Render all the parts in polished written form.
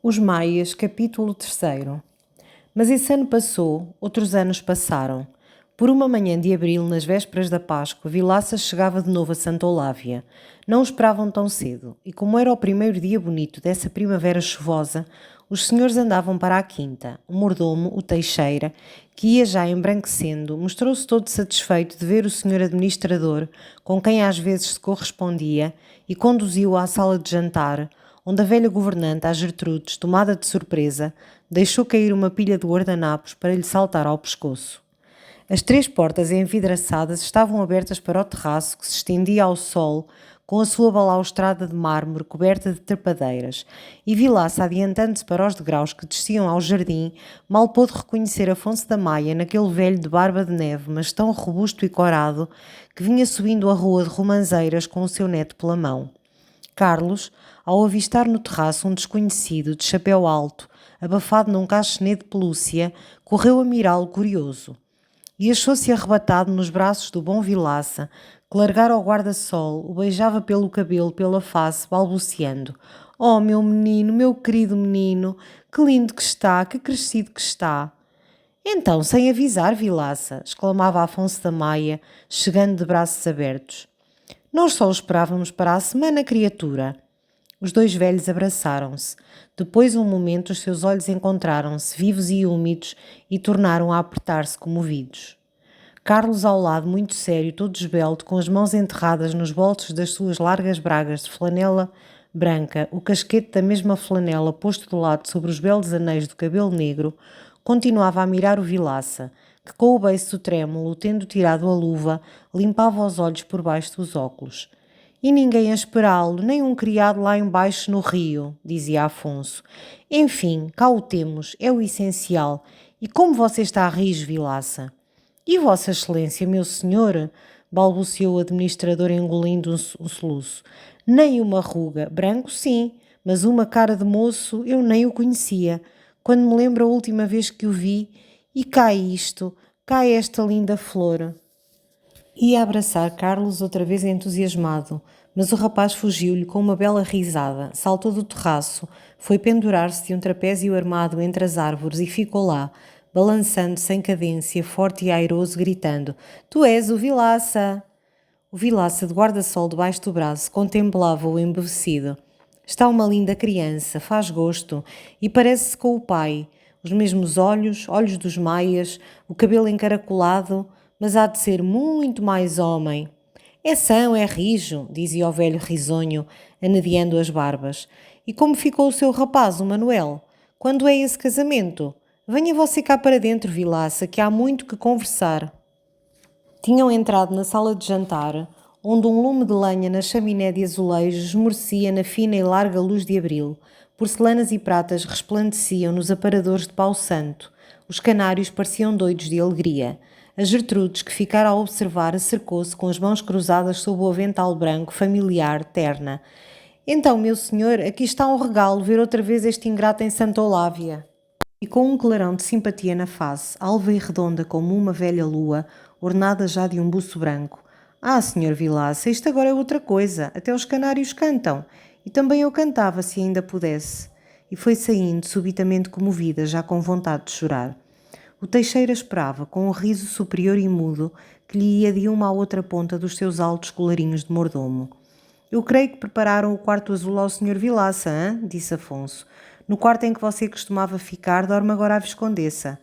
Os Maias, capítulo 3. Mas esse ano passou, outros anos passaram. Por uma manhã de abril, nas vésperas da Páscoa, Vilaça chegava de novo a Santa Olávia. Não o esperavam tão cedo, e como era o primeiro dia bonito dessa primavera chuvosa, os senhores andavam para a quinta. O mordomo, o Teixeira, que ia já embranquecendo, mostrou-se todo satisfeito de ver o senhor administrador, com quem às vezes se correspondia, e conduziu-o à sala de jantar, onde a velha governanta, a Gertrudes, tomada de surpresa, deixou cair uma pilha de guardanapos para lhe saltar ao pescoço. As 3 portas envidraçadas estavam abertas para o terraço que se estendia ao sol com a sua balaustrada de mármore coberta de trepadeiras, e Vilaça, adiantando-se para os degraus que desciam ao jardim, mal pôde reconhecer Afonso da Maia naquele velho de barba de neve, mas tão robusto e corado, que vinha subindo a rua de Romanzeiras com o seu neto pela mão. Carlos, ao avistar no terraço um desconhecido de chapéu alto, abafado num cachenê de pelúcia, correu a mirá-lo curioso. E achou-se arrebatado nos braços do bom Vilaça, que largara ao guarda-sol, o beijava pelo cabelo, pela face, balbuciando: "Oh, meu menino, meu querido menino, que lindo que está, que crescido que está!" "Então, sem avisar, Vilaça!" exclamava Afonso da Maia, chegando de braços abertos. "Nós só o esperávamos para a semana, criatura." Os dois velhos abraçaram-se. Depois, um momento, os seus olhos encontraram-se, vivos e úmidos, e tornaram a apertar-se comovidos. Carlos ao lado, muito sério, todo esbelto, com as mãos enterradas nos bolsos das suas largas bragas de flanela branca, o casquete da mesma flanela posto de lado sobre os belos anéis do cabelo negro, continuava a mirar o Vilaça, que com o beiço trêmulo, tendo tirado a luva, limpava os olhos por baixo dos óculos. "E ninguém a esperá-lo, nem um criado lá embaixo no rio", dizia Afonso. "Enfim, cá o temos, é o essencial. E como você está a rir, Vilaça?" "E Vossa Excelência, meu senhor?" balbuciou o administrador, engolindo um soluço. "Nem uma ruga. Branco, sim, mas uma cara de moço eu nem o conhecia. Quando me lembro a última vez que o vi, e cá isto, cá esta linda flor." Ia abraçar Carlos outra vez entusiasmado, mas o rapaz fugiu-lhe com uma bela risada, saltou do terraço, foi pendurar-se de um trapézio armado entre as árvores e ficou lá, balançando sem cadência, forte e airoso, gritando: "Tu és o Vilaça!" O Vilaça, de guarda-sol debaixo do braço, contemplava-o embevecido. "Está uma linda criança, faz gosto, e parece-se com o pai. Os mesmos olhos, olhos dos maias, o cabelo encaracolado, mas há de ser muito mais homem." "É são, é rijo", dizia o velho risonho, anedeando as barbas. "E como ficou o seu rapaz, o Manuel? Quando é esse casamento? Venha você cá para dentro, Vilaça, que há muito que conversar." Tinham entrado na sala de jantar, onde um lume de lenha na chaminé de azulejos esmorecia na fina e larga luz de abril. Porcelanas e pratas resplandeciam nos aparadores de pau santo. Os canários pareciam doidos de alegria. A Gertrudes, que ficara a observar, acercou-se com as mãos cruzadas sob o avental branco, familiar, terna. "Então, meu senhor, aqui está um regalo ver outra vez este ingrato em Santa Olávia." E com um clarão de simpatia na face, alva e redonda como uma velha lua, ornada já de um buço branco. "Ah, senhor Vilaça, isto agora é outra coisa. Até os canários cantam. E também eu cantava, se ainda pudesse." E foi saindo, subitamente comovida, já com vontade de chorar. O Teixeira esperava, com um riso superior e mudo, que lhe ia de uma à outra ponta dos seus altos colarinhos de mordomo. "Eu creio que prepararam o quarto azul ao senhor Vilaça, hã?" disse Afonso. "No quarto em que você costumava ficar, dorme agora a Viscondessa."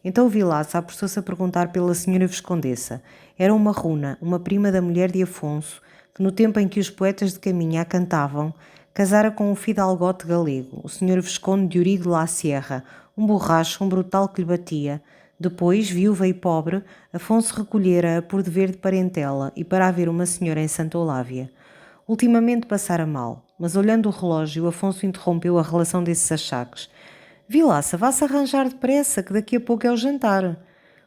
Então o Vilaça apressou-se a perguntar pela senhora Viscondessa. Era uma runa, uma prima da mulher de Afonso, que no tempo em que os poetas de Caminha a cantavam, casara com um fidalgote galego, o senhor Visconde de Uribe de la Sierra, um borracho, um brutal que lhe batia. Depois, viúva e pobre, Afonso recolhera-a por dever de parentela e para haver uma senhora em Santa Olávia. Ultimamente passara mal, mas olhando o relógio, Afonso interrompeu a relação desses achaques. "Vilaça, vá-se arranjar depressa, que daqui a pouco é o jantar."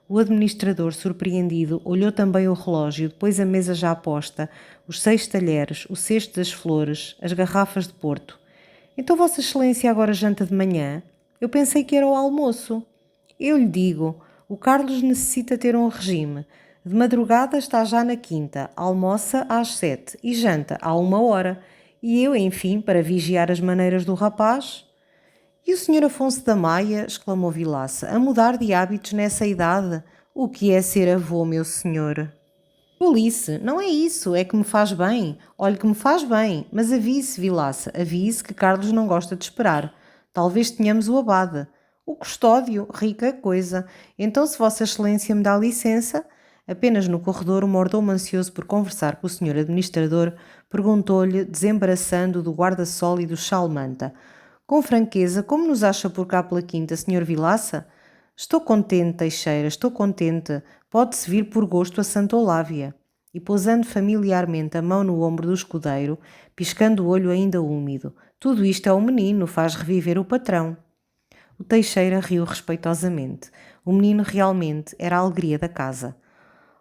O administrador, surpreendido, olhou também o relógio, depois a mesa já posta, os 6 talheres, o cesto das flores, as garrafas de porto. "Então Vossa Excelência agora janta de manhã? Eu pensei que era o almoço." "Eu lhe digo, o Carlos necessita ter um regime. De madrugada está já na quinta, almoça às 7 e janta à 1 hora. E eu, enfim, para vigiar as maneiras do rapaz." E o senhor Afonso da Maia, exclamou Vilaça, a mudar de hábitos nessa idade? O que é ser avô, meu senhor? Tolice, não é isso, é que me faz bem. Olhe que me faz bem, mas avise, Vilaça, avise que Carlos não gosta de esperar. Talvez tenhamos o abade. O custódio, rica coisa. Então, se Vossa Excelência me dá licença... Apenas no corredor, o mordomo ansioso por conversar com o senhor administrador perguntou-lhe, desembaraçando do guarda-sol e do chal-manta. Com franqueza, como nos acha por cá pela quinta, senhor Vilaça? Estou contente, Teixeira, estou contente. Pode-se vir por gosto a Santa Olávia. E pousando familiarmente a mão no ombro do escudeiro, piscando o olho ainda úmido. Tudo isto é o menino, faz reviver o patrão. O Teixeira riu respeitosamente. O menino realmente era a alegria da casa.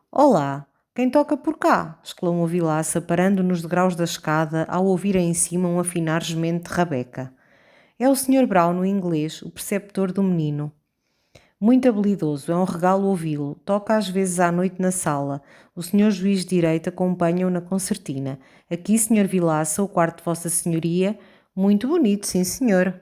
Olá, quem toca por cá? Exclamou Vilaça, parando nos degraus da escada ao ouvir em cima um afinar gemente de rabeca. É o Sr. Brown, o inglês, o preceptor do menino. Muito habilidoso, é um regalo ouvi-lo. Toca às vezes à noite na sala. O Sr. Juiz de Direito acompanha-o na concertina. Aqui, Sr. Vilaça, o quarto de Vossa Senhoria. Muito bonito, sim, senhor.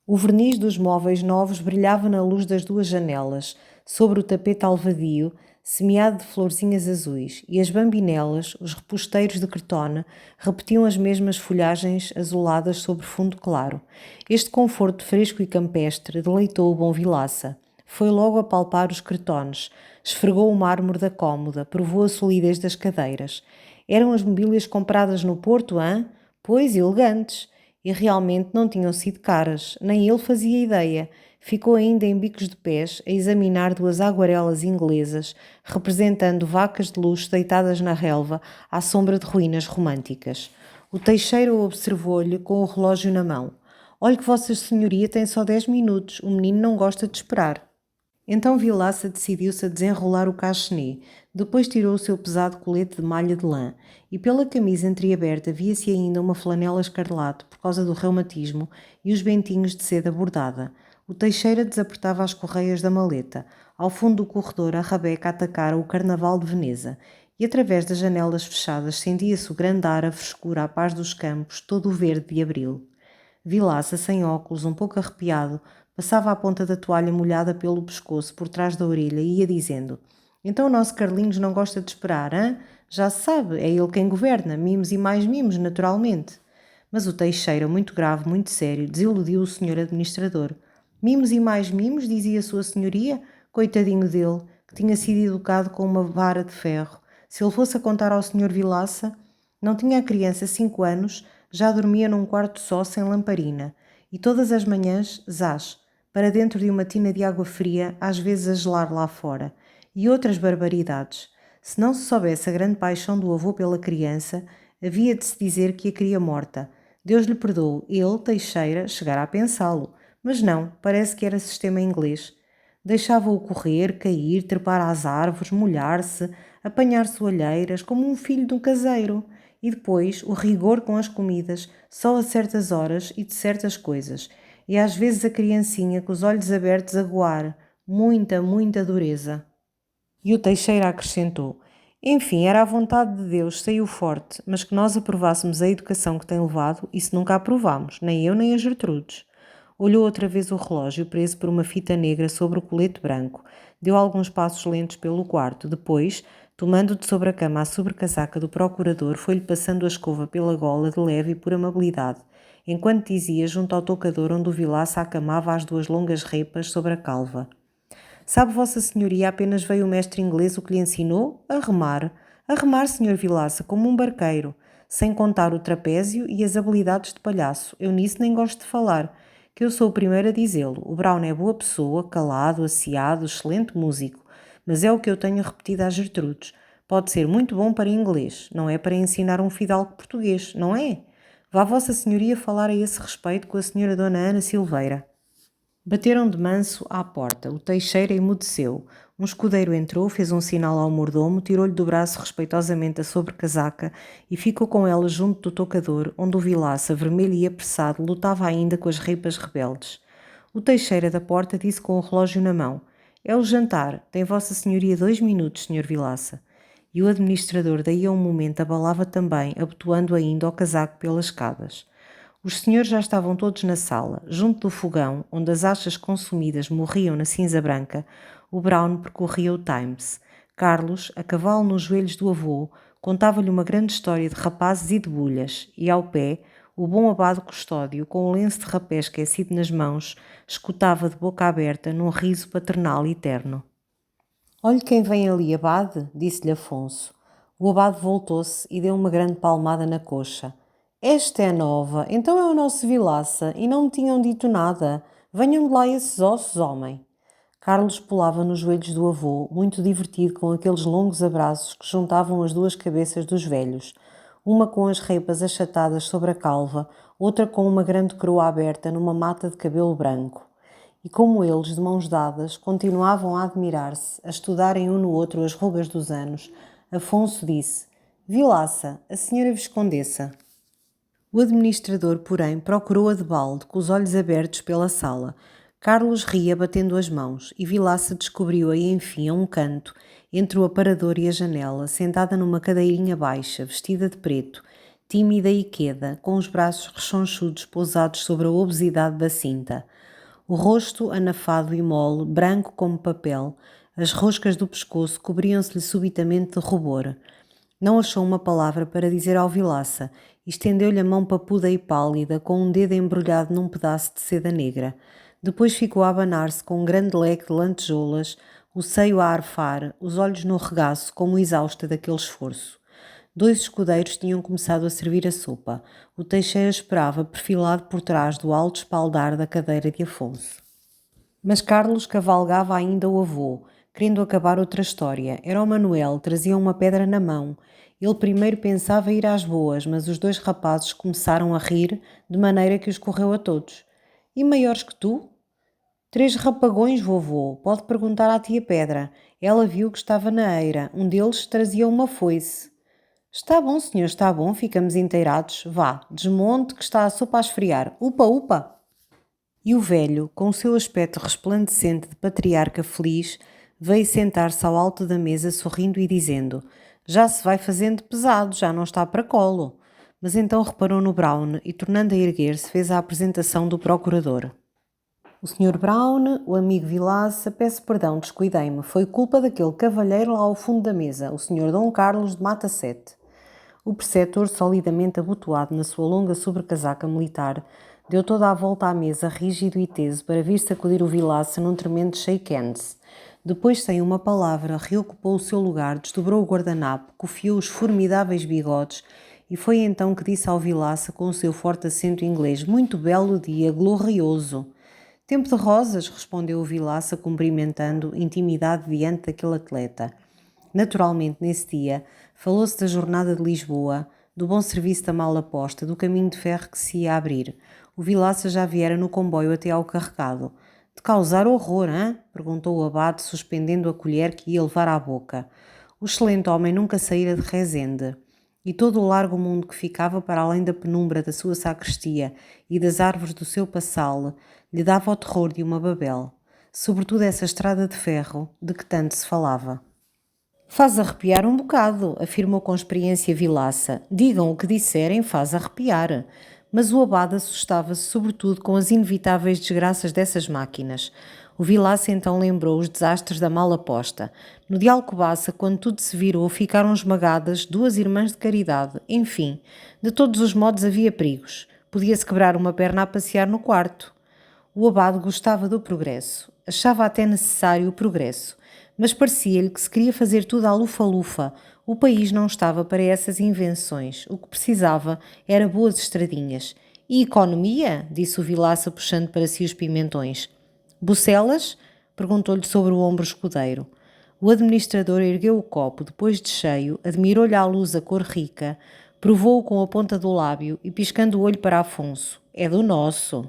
O verniz dos móveis novos brilhava na luz das duas janelas, sobre o tapete alvadio, semeado de florzinhas azuis, e as bambinelas, os reposteiros de cretone, repetiam as mesmas folhagens azuladas sobre fundo claro. Este conforto fresco e campestre deleitou o bom Vilaça. Foi logo a palpar os cretones, esfregou o mármore da cômoda, provou a solidez das cadeiras. Eram as mobílias compradas no Porto, hã? Pois, elegantes. E realmente não tinham sido caras, nem ele fazia ideia. Ficou ainda em bicos de pés a examinar duas aguarelas inglesas, representando vacas de luxo deitadas na relva à sombra de ruínas românticas. O Teixeira observou-lhe com o relógio na mão. Olhe que Vossa Senhoria tem só 10 minutos, o menino não gosta de esperar. Então Vilaça decidiu-se a desenrolar o cachenê, depois tirou o seu pesado colete de malha de lã, e pela camisa entreaberta via-se ainda uma flanela escarlate por causa do reumatismo e os bentinhos de seda bordada. O Teixeira desapertava as correias da maleta. Ao fundo do corredor, a rabeca atacara o Carnaval de Veneza, e através das janelas fechadas sentia-se o grande ar, a frescura, a paz dos campos, todo o verde de abril. Vilaça, sem óculos, um pouco arrepiado, passava a ponta da toalha molhada pelo pescoço por trás da orelha e ia dizendo: Então o nosso Carlinhos não gosta de esperar, hã? Já se sabe, é ele quem governa, mimos e mais mimos, naturalmente. Mas o Teixeira, muito grave, muito sério, desiludiu o senhor administrador. Mimos e mais mimos, dizia sua senhoria, coitadinho dele, que tinha sido educado com uma vara de ferro. Se ele fosse a contar ao senhor Vilaça, não tinha a criança 5 anos, já dormia num quarto só, sem lamparina. E todas as manhãs, zás, para dentro de uma tina de água fria, às vezes a gelar lá fora. E outras barbaridades. Se não se soubesse a grande paixão do avô pela criança, havia de se dizer que a queria morta. Deus lhe perdoe, ele, Teixeira, chegara a pensá-lo. Mas não, parece que era sistema inglês. Deixava-o correr, cair, trepar às árvores, molhar-se, apanhar soalheiras, como um filho de um caseiro. E depois o rigor com as comidas, só a certas horas e de certas coisas. E às vezes a criancinha com os olhos abertos a goar. Muita, muita dureza. E o Teixeira acrescentou: Enfim, era a vontade de Deus, saiu forte, mas que nós aprovássemos a educação que tem levado, isso nunca aprovámos, nem eu nem a Gertrudes. Olhou outra vez o relógio, preso por uma fita negra sobre o colete branco. Deu alguns passos lentos pelo quarto. Depois, tomando de sobre a cama a sobrecasaca do procurador, foi-lhe passando a escova pela gola de leve e por amabilidade, enquanto dizia junto ao toucador onde o Vilaça acamava as duas longas repas sobre a calva. Sabe Vossa Senhoria, apenas veio o mestre inglês o que lhe ensinou? A remar. A remar, Sr. Vilaça, como um barqueiro, sem contar o trapézio e as habilidades de palhaço. Eu nisso nem gosto de falar, que eu sou o primeiro a dizê-lo. O Brown é boa pessoa, calado, aciado, excelente músico, mas é o que eu tenho repetido às Gertrudes. Pode ser muito bom para inglês, não é para ensinar um fidalgo português, não é? Vá Vossa Senhoria falar a esse respeito com a Senhora Dona Ana Silveira. Bateram de manso à porta. O Teixeira emudeceu. Um escudeiro entrou, fez um sinal ao mordomo, tirou-lhe do braço respeitosamente a sobrecasaca e ficou com ela junto do toucador, onde o Vilaça, vermelho e apressado, lutava ainda com as repas rebeldes. O Teixeira da porta disse com o relógio na mão: É o jantar. Tem Vossa Senhoria 2 minutos, Sr. Vilaça. E o administrador daí a um momento abalava também, abotoando ainda o casaco pelas escadas. Os senhores já estavam todos na sala. Junto do fogão, onde as achas consumidas morriam na cinza branca, o Brown percorria o Times. Carlos, a cavalo nos joelhos do avô, contava-lhe uma grande história de rapazes e de bulhas, e ao pé, o bom abade Custódio, com o lenço de rapé esquecido nas mãos, escutava de boca aberta num riso paternal e terno. Olhe quem vem ali, abade, disse-lhe Afonso. O abade voltou-se e deu uma grande palmada na coxa. Esta é nova, então é o nosso Vilaça, e não me tinham dito nada. Venham de lá esses ossos, homem. Carlos pulava nos joelhos do avô, muito divertido com aqueles longos abraços que juntavam as duas cabeças dos velhos, uma com as repas achatadas sobre a calva, outra com uma grande coroa aberta numa mata de cabelo branco. E como eles, de mãos dadas, continuavam a admirar-se, a estudarem um no outro as rugas dos anos, Afonso disse: Vilaça, a senhora Viscondessa. O administrador, porém, procurou-a de balde, com os olhos abertos pela sala. Carlos ria batendo as mãos, e Vilaça descobriu-a enfim a um canto, entre o aparador e a janela, sentada numa cadeirinha baixa, vestida de preto, tímida e queda, com os braços rechonchudos pousados sobre a obesidade da cinta. O rosto anafado e mole, branco como papel, as roscas do pescoço cobriam-se-lhe subitamente de rubor. Não achou uma palavra para dizer ao Vilaça e estendeu-lhe a mão papuda e pálida, com um dedo embrulhado num pedaço de seda negra. Depois ficou a abanar-se com um grande leque de lantejoulas, o seio a arfar, os olhos no regaço, como exausta daquele esforço. 2 escudeiros tinham começado a servir a sopa. O Teixeira esperava, perfilado por trás do alto espaldar da cadeira de Afonso. Mas Carlos cavalgava ainda o avô, querendo acabar outra história. Era o Manuel, trazia uma pedra na mão. Ele primeiro pensava ir às boas, mas os 2 rapazes começaram a rir, de maneira que os correu a todos. E maiores que tu? 3 rapagões, vovô. Pode perguntar à tia Pedra. Ela viu que estava na eira. Um deles trazia uma foice. Está bom, senhor, está bom. Ficamos inteirados. Vá, desmonte que está a sopa a esfriar. Upa, upa! E o velho, com o seu aspecto resplandecente de patriarca feliz, veio sentar-se ao alto da mesa sorrindo e dizendo: Já se vai fazendo pesado, já não está para colo. Mas então reparou no Brown e, tornando a erguer-se, fez a apresentação do procurador. O Sr. Brown, o amigo Vilaça, peço perdão, descuidei-me. Foi culpa daquele cavalheiro lá ao fundo da mesa, o Sr. Dom Carlos de Mata Sete. O preceptor, solidamente abotoado na sua longa sobrecasaca militar, deu toda a volta à mesa, rígido e teso, para vir sacudir o Vilaça num tremendo shake hands. Depois, sem uma palavra, reocupou o seu lugar, desdobrou o guardanapo, cofiou os formidáveis bigodes e foi então que disse ao Vilaça, com o seu forte acento inglês: Muito belo dia, glorioso. Tempo de rosas, respondeu o Vilaça, cumprimentando, intimidade diante daquele atleta. Naturalmente, nesse dia, falou-se da jornada de Lisboa, do bom serviço da mala posta, do caminho de ferro que se ia abrir. O Vilaça já viera no comboio até ao carregado. De causar horror, hein? Perguntou o abade, suspendendo a colher que ia levar à boca. O excelente homem nunca saíra de Rezende, e todo o largo mundo que ficava para além da penumbra da sua sacristia e das árvores do seu passal lhe dava o terror de uma Babel, sobretudo essa estrada de ferro de que tanto se falava. Faz arrepiar um bocado, afirmou com experiência Vilaça. Digam o que disserem, faz arrepiar. Mas o abade assustava-se sobretudo com as inevitáveis desgraças dessas máquinas. O Vilaça então lembrou os desastres da mala posta. No de Alcobaça, quando tudo se virou, ficaram esmagadas 2 irmãs de caridade. Enfim, de todos os modos havia perigos. Podia-se quebrar uma perna a passear no quarto. O abade gostava do progresso. Achava até necessário o progresso. Mas parecia-lhe que se queria fazer tudo à lufa-lufa. O país não estava para essas invenções. O que precisava era boas estradinhas. E economia? Disse o Vilaça, puxando para si os pimentões. Bucelas? Perguntou-lhe sobre o ombro escudeiro. O administrador ergueu o copo, depois de cheio, admirou-lhe à luz a cor rica, provou-o com a ponta do lábio e piscando o olho para Afonso. É do nosso.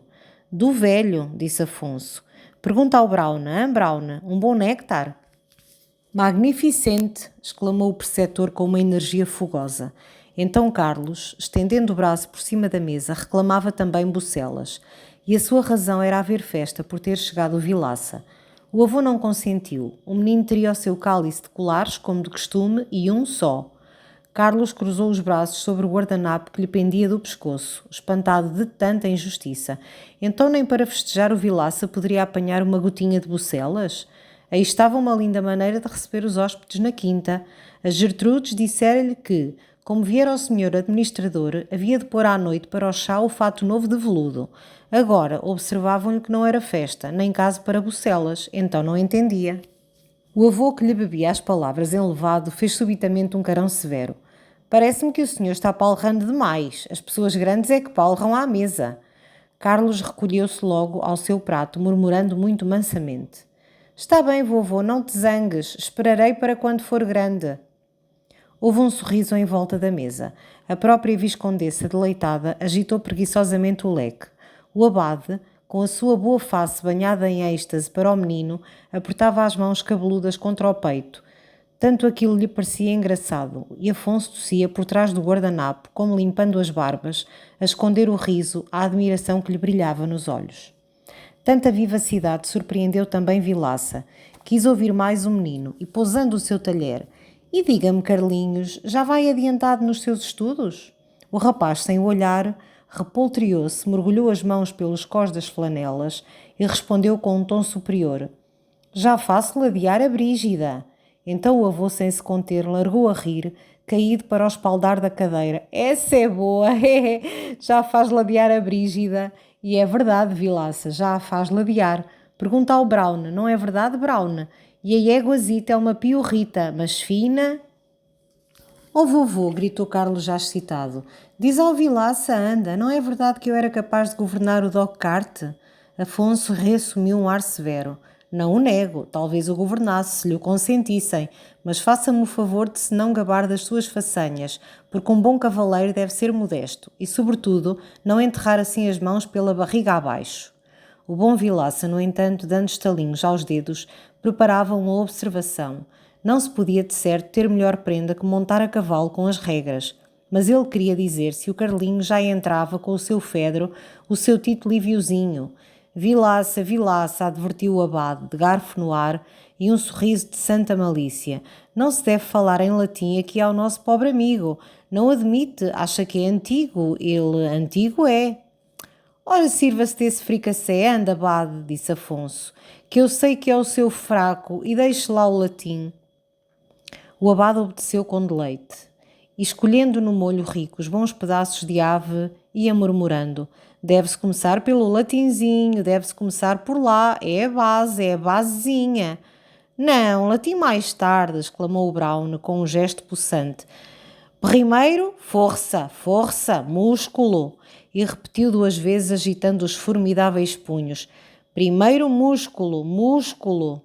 Do velho, disse Afonso. Pergunta ao Brown, Brown? Um bom néctar? Magnificente! Exclamou o preceptor com uma energia fogosa. Então Carlos, estendendo o braço por cima da mesa, reclamava também bucelas. E a sua razão era haver festa por ter chegado o Vilaça. O avô não consentiu. O menino teria o seu cálice de colares, como de costume, e um só. Carlos cruzou os braços sobre o guardanapo que lhe pendia do pescoço, espantado de tanta injustiça. Então nem para festejar o Vilaça poderia apanhar uma gotinha de bucelas? Aí estava uma linda maneira de receber os hóspedes na quinta. As Gertrudes disseram-lhe que, como viera o senhor administrador, havia de pôr à noite para o chá o fato novo de veludo. Agora observavam-lhe que não era festa, nem caso para bucelas, então não entendia. O avô que lhe bebia as palavras enlevado fez subitamente um carão severo. Parece-me que o senhor está palrando demais. As pessoas grandes é que palram à mesa. Carlos recolheu-se logo ao seu prato, murmurando muito mansamente. Está bem, vovô, não te zangues. Esperarei para quando for grande. Houve um sorriso em volta da mesa. A própria viscondessa, deleitada, agitou preguiçosamente o leque. O abade, com a sua boa face banhada em êxtase para o menino, apertava as mãos cabeludas contra o peito. Tanto aquilo lhe parecia engraçado, e Afonso tossia por trás do guardanapo, como limpando as barbas, a esconder o riso, a admiração que lhe brilhava nos olhos. Tanta vivacidade surpreendeu também Vilaça. Quis ouvir mais o menino e, pousando o seu talher, e diga-me, Carlinhos, já vai adiantado nos seus estudos? O rapaz, sem o olhar, repoltreou-se, mergulhou as mãos pelos cós das flanelas e respondeu com um tom superior. Já faço ladear a Brígida. Então o avô, sem se conter, largou a rir, caído para o espaldar da cadeira. Essa é boa, já faz ladear a Brígida. E é verdade, Vilaça, já a faz ladear. Pergunta ao Brown, não é verdade, Brown? E a éguazita é uma piorrita, mas fina. Oh vovô, gritou Carlos já excitado. Diz ao Vilaça, anda, não é verdade que eu era capaz de governar o Doccart? Afonso reassumiu um ar severo. Não o nego, talvez o governasse, se lhe o consentissem, mas faça-me o favor de se não gabar das suas façanhas, porque um bom cavaleiro deve ser modesto e, sobretudo, não enterrar assim as mãos pela barriga abaixo. O bom Vilaça, no entanto, dando estalinhos aos dedos, preparava uma observação. Não se podia, de certo, ter melhor prenda que montar a cavalo com as regras, mas ele queria dizer se o Carlinho já entrava com o seu Fedro, o seu Tito Liviozinho. Vilaça, Vilaça, advertiu o abade, de garfo no ar e um sorriso de santa malícia. Não se deve falar em latim aqui ao nosso pobre amigo. Não admite, acha que é antigo. Ele antigo é. Ora, sirva-se desse fricassé, anda, abade, disse Afonso, que eu sei que é o seu fraco e deixe lá o latim. O abade obedeceu com deleite e, escolhendo no molho rico os bons pedaços de ave, ia murmurando: deve-se começar pelo latinzinho, deve-se começar por lá, é a basezinha. Não, latim mais tarde, exclamou o Brown com um gesto possante. Primeiro, força, força, músculo. E repetiu 2 vezes, agitando os formidáveis punhos. Primeiro músculo, músculo.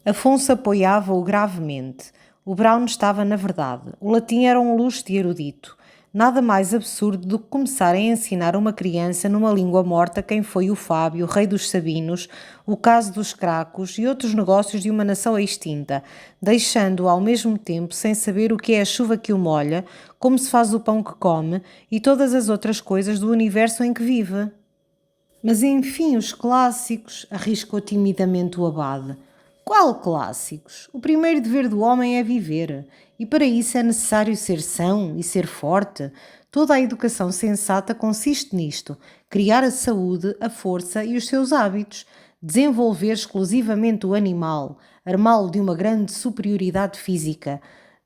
Afonso apoiava-o gravemente. O Brown estava na verdade. O latim era um luxo de erudito. Nada mais absurdo do que começar a ensinar uma criança numa língua morta quem foi o Fábio, rei dos Sabinos, o caso dos Cracos e outros negócios de uma nação extinta, deixando-o ao mesmo tempo sem saber o que é a chuva que o molha, como se faz o pão que come e todas as outras coisas do universo em que vive. Mas enfim, os clássicos, arriscou timidamente o abade. Qual clássicos? O primeiro dever do homem é viver, e para isso é necessário ser são e ser forte. Toda a educação sensata consiste nisto: criar a saúde, a força e os seus hábitos, desenvolver exclusivamente o animal, armá-lo de uma grande superioridade física,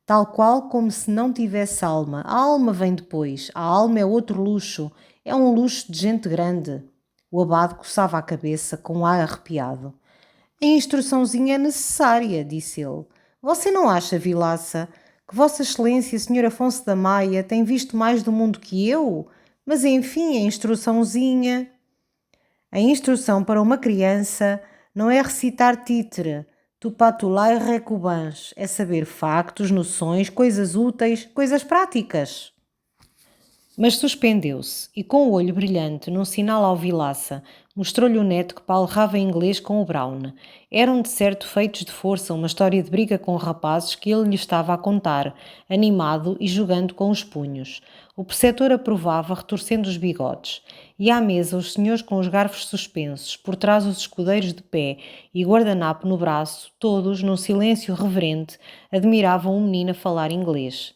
tal qual como se não tivesse alma. A alma vem depois, a alma é outro luxo, é um luxo de gente grande. O abade coçava a cabeça com um ar arrepiado. A instruçãozinha é necessária, disse ele. Você não acha, Vilaça, que Vossa Excelência, Sr. Afonso da Maia, tem visto mais do mundo que eu? Mas enfim, a instruçãozinha. A instrução para uma criança não é recitar títere, tupatulai recubans, é saber factos, noções, coisas úteis, coisas práticas. Mas suspendeu-se e, com o olho brilhante, num sinal ao Vilaça, mostrou-lhe o neto que palrava inglês com o Brown. Eram de certo feitos de força, uma história de briga com rapazes que ele lhe estava a contar, animado e jogando com os punhos. O preceptor aprovava, retorcendo os bigodes. E à mesa os senhores com os garfos suspensos, por trás os escudeiros de pé e guardanapo no braço, todos, num silêncio reverente, admiravam o menino a falar inglês.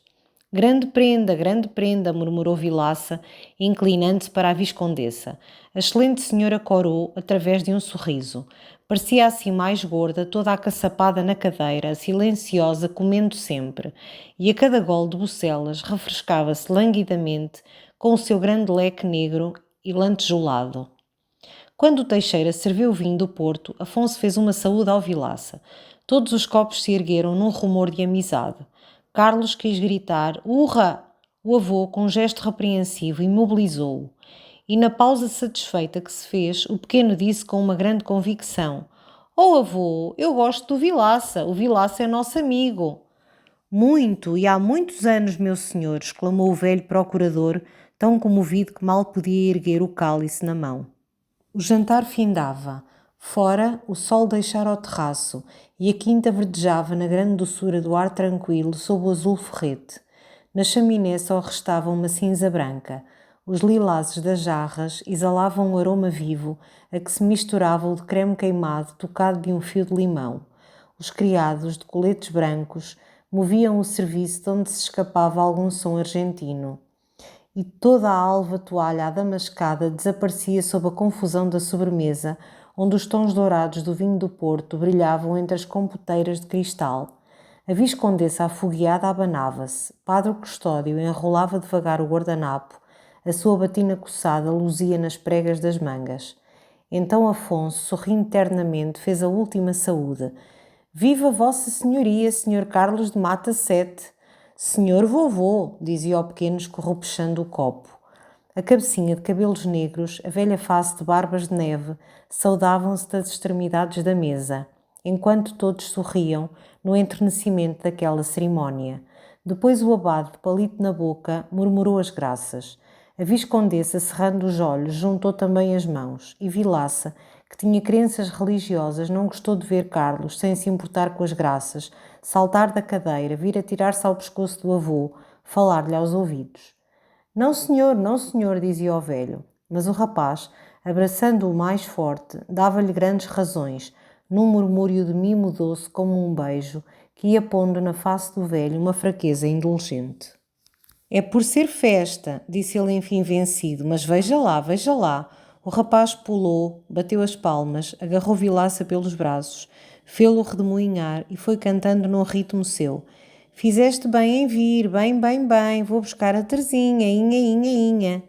grande prenda, murmurou Vilaça, inclinando-se para a viscondessa. A excelente senhora corou através de um sorriso. Parecia assim mais gorda, toda acaçapada na cadeira, silenciosa, comendo sempre, e a cada gole de bucelas refrescava-se languidamente com o seu grande leque negro e lantejolado. Quando o Teixeira serviu o vinho do Porto, Afonso fez uma saúde ao Vilaça. Todos os copos se ergueram num rumor de amizade. Carlos quis gritar "Urra!". O avô, com um gesto repreensivo, imobilizou-o. E na pausa satisfeita que se fez, o pequeno disse com uma grande convicção: "Oh avô, eu gosto do Vilaça. O Vilaça é nosso amigo." "Muito, e há muitos anos, meu senhor", exclamou o velho procurador, tão comovido que mal podia erguer o cálice na mão. O jantar findava. Fora, o sol deixara o terraço e a quinta verdejava na grande doçura do ar tranquilo sob o azul ferrete. Na chaminé só restava uma cinza branca. Os lilazes das jarras exalavam um aroma vivo a que se misturava o de creme queimado tocado de um fio de limão. Os criados, de coletes brancos, moviam o serviço de onde se escapava algum som argentino. E toda a alva toalha adamascada desaparecia sob a confusão da sobremesa, onde os tons dourados do vinho do Porto brilhavam entre as compoteiras de cristal. A viscondessa afogueada abanava-se. Padre Custódio enrolava devagar o guardanapo. A sua batina coçada luzia nas pregas das mangas. Então Afonso, sorrindo ternamente, fez a última saúde. "Viva Vossa Senhoria, Senhor Carlos de Mata Sete!" "Senhor vovô", dizia o pequeno escorrupechando o copo. A cabecinha de cabelos negros, a velha face de barbas de neve, saudavam-se das extremidades da mesa, enquanto todos sorriam no enternecimento daquela cerimónia. Depois o abade, de palito na boca, murmurou as graças. A viscondessa, cerrando os olhos, juntou também as mãos, e Vilaça, que tinha crenças religiosas, não gostou de ver Carlos, sem se importar com as graças, saltar da cadeira, vir atirar-se ao pescoço do avô, falar-lhe aos ouvidos. Não senhor", dizia o velho. Mas o rapaz, abraçando-o mais forte, dava-lhe grandes razões, num murmúrio de mimo doce como um beijo, que ia pondo na face do velho uma fraqueza indulgente. "É por ser festa", disse ele enfim vencido, "mas veja lá, veja lá." O rapaz pulou, bateu as palmas, agarrou Vilaça pelos braços, fê-lo redemoinhar e foi cantando num ritmo seu. "Fizeste bem em vir, bem, bem, bem, vou buscar a Terezinha, inha, inha, inha."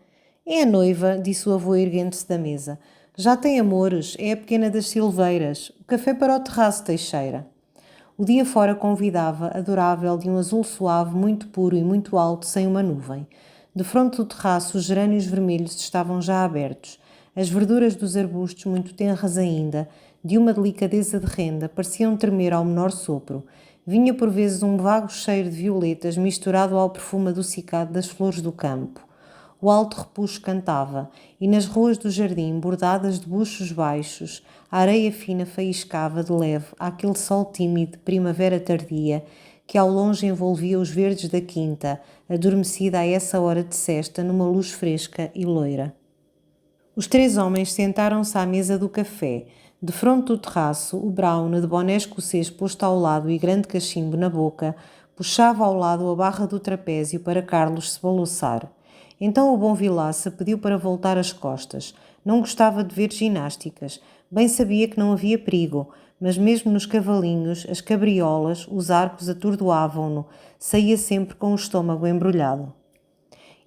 "É a noiva", disse o avô erguendo-se da mesa. "Já tem amores, é a pequena das Silveiras. O café para o terraço, Teixeira." O dia fora convidava, adorável, de um azul suave, muito puro e muito alto, sem uma nuvem. Defronte do terraço, os gerânios vermelhos estavam já abertos. As verduras dos arbustos, muito tenras ainda, de uma delicadeza de renda, pareciam tremer ao menor sopro. Vinha por vezes um vago cheiro de violetas misturado ao perfume adocicado das flores do campo. O alto repuxo cantava, e nas ruas do jardim, bordadas de buchos baixos, a areia fina faiscava de leve àquele sol tímido de primavera tardia que ao longe envolvia os verdes da quinta, adormecida a essa hora de sesta numa luz fresca e loira. Os três homens sentaram-se à mesa do café. Defronte do terraço, o Brown, de boné escocês posto ao lado e grande cachimbo na boca, puxava ao lado a barra do trapézio para Carlos se balouçar. Então o bom Vilaça pediu para voltar as costas. Não gostava de ver ginásticas. Bem sabia que não havia perigo, mas mesmo nos cavalinhos, as cabriolas, os arcos atordoavam-no. Saía sempre com o estômago embrulhado.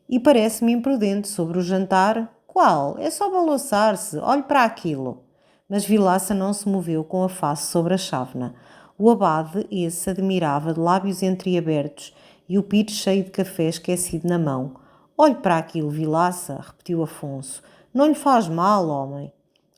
"E parece-me imprudente sobre o jantar." "Qual? É só balouçar-se. Olhe para aquilo." Mas Vilaça não se moveu com a face sobre a chávena. O abade, esse, admirava, de lábios entreabertos e o pires cheio de café esquecido na mão. "Olhe para aquilo, Vilaça", repetiu Afonso. "Não lhe faz mal, homem."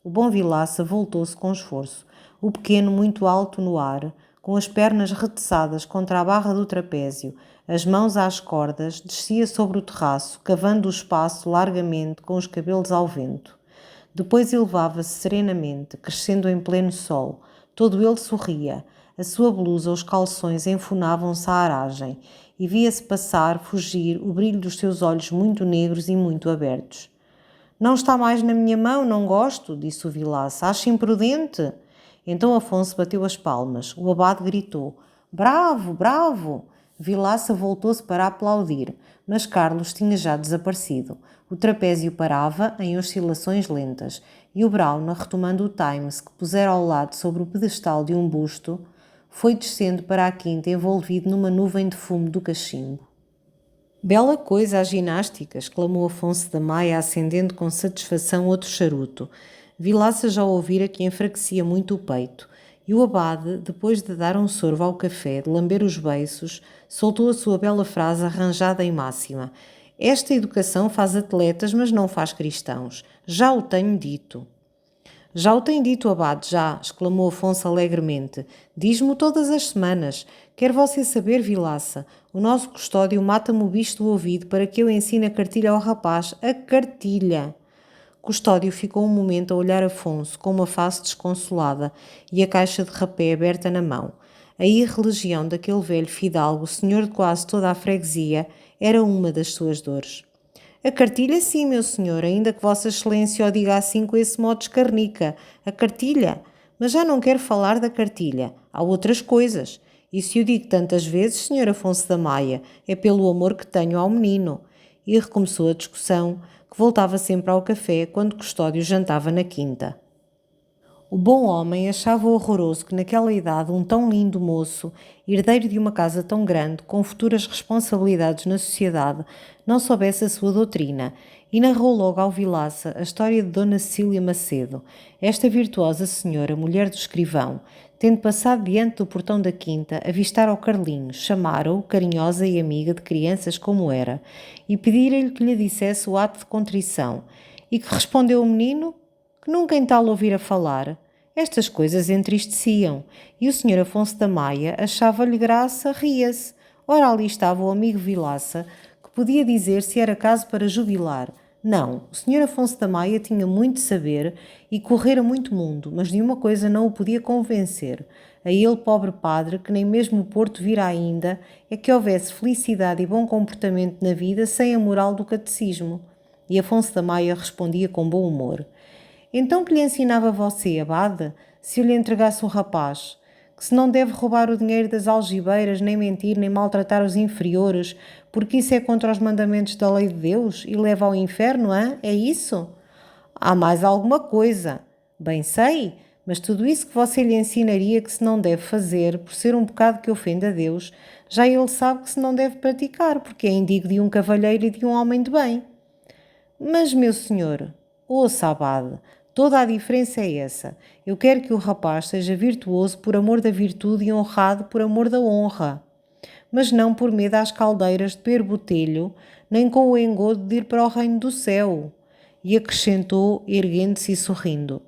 O bom Vilaça voltou-se com esforço. O pequeno, muito alto no ar, com as pernas reteçadas contra a barra do trapézio, as mãos às cordas, descia sobre o terraço, cavando o espaço largamente com os cabelos ao vento. Depois elevava-se serenamente, crescendo em pleno sol. Todo ele sorria. A sua blusa, os calções enfunavam-se à aragem e via-se passar, fugir, o brilho dos seus olhos muito negros e muito abertos. "Não está mais na minha mão, não gosto", disse o Vilaça. "Acha imprudente?" Então Afonso bateu as palmas. O abade gritou: "Bravo, bravo!" Vilaça voltou-se para aplaudir, mas Carlos tinha já desaparecido. O trapézio parava em oscilações lentas e o Brauna, retomando o Times que pusera ao lado sobre o pedestal de um busto, foi descendo para a quinta envolvido numa nuvem de fumo do cachimbo. Bela coisa a ginástica, exclamou Afonso da Maia, acendendo com satisfação outro charuto. Vilaça já ouvira que enfraquecia muito o peito, e o abade, depois de dar um sorvo ao café, de lamber os beiços, soltou a sua bela frase arranjada em máxima. Esta educação faz atletas, mas não faz cristãos. Já o tenho dito. Já o tem dito, abade, já, exclamou Afonso alegremente. Diz-me todas as semanas. Quer você saber, Vilaça? O nosso custódio mata-me o bicho do ouvido para que eu ensine a cartilha ao rapaz. A cartilha! Custódio ficou um momento a olhar Afonso com uma face desconsolada e a caixa de rapé aberta na mão. A irreligião daquele velho fidalgo, senhor de quase toda a freguesia, era uma das suas dores. A cartilha sim, meu senhor, ainda que Vossa Excelência o diga assim com esse modo escarnica. A cartilha. Mas já não quero falar da cartilha. Há outras coisas. E se o digo tantas vezes, senhor Afonso da Maia, é pelo amor que tenho ao menino. E recomeçou a discussão, que voltava sempre ao café quando Custódio jantava na quinta. O bom homem achava horroroso que naquela idade um tão lindo moço, herdeiro de uma casa tão grande, com futuras responsabilidades na sociedade, não soubesse a sua doutrina, e narrou logo ao Vilaça a história de Dona Cecília Macedo, esta virtuosa senhora, mulher do escrivão, tendo passado diante do portão da quinta, avistar ao Carlinhos, chamara-o, carinhosa e amiga de crianças como era, e pedira-lhe que lhe dissesse o ato de contrição, e que respondeu o menino, que nunca em tal ouvira falar. Estas coisas entristeciam, e o senhor Afonso da Maia achava-lhe graça, ria-se. Ora, ali estava o amigo Vilaça, que podia dizer se era caso para jubilar. Não, o senhor Afonso da Maia tinha muito saber e correra muito mundo, mas de uma coisa não o podia convencer. A ele, pobre padre, que nem mesmo o Porto vira ainda, é que houvesse felicidade e bom comportamento na vida sem a moral do catecismo. E Afonso da Maia respondia com bom humor. Então que lhe ensinava você, abade, se eu lhe entregasse o rapaz, que se não deve roubar o dinheiro das algibeiras, nem mentir, nem maltratar os inferiores, porque isso é contra os mandamentos da lei de Deus e leva ao inferno, hein? É isso? Há mais alguma coisa. Bem sei, mas tudo isso que você lhe ensinaria que se não deve fazer, por ser um pecado que ofende a Deus, já ele sabe que se não deve praticar, porque é indigno de um cavalheiro e de um homem de bem. Mas, meu senhor, ouça, abade, toda a diferença é essa. Eu quero que o rapaz seja virtuoso por amor da virtude e honrado por amor da honra, mas não por medo às caldeiras de beber botelho, nem com o engodo de ir para o reino do céu. E acrescentou, erguendo-se e sorrindo.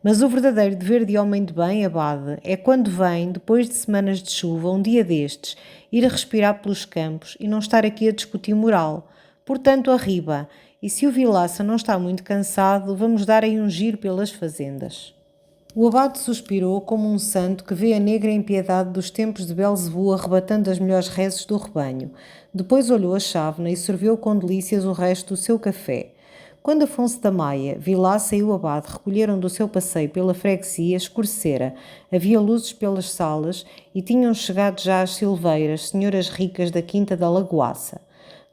Mas o verdadeiro dever de homem de bem, abade, é quando vem, depois de semanas de chuva, um dia destes, ir a respirar pelos campos e não estar aqui a discutir moral. Portanto, arriba, e se o Vilaça não está muito cansado, vamos dar aí um giro pelas fazendas. O abade suspirou como um santo que vê a negra impiedade dos tempos de Belzebu arrebatando as melhores rezes do rebanho. Depois olhou a chávena e sorveu com delícias o resto do seu café. Quando Afonso da Maia, Vilaça e o abade recolheram do seu passeio pela freguesia, escurecera, havia luzes pelas salas e tinham chegado já as Silveiras, senhoras ricas da quinta da Lagoaça.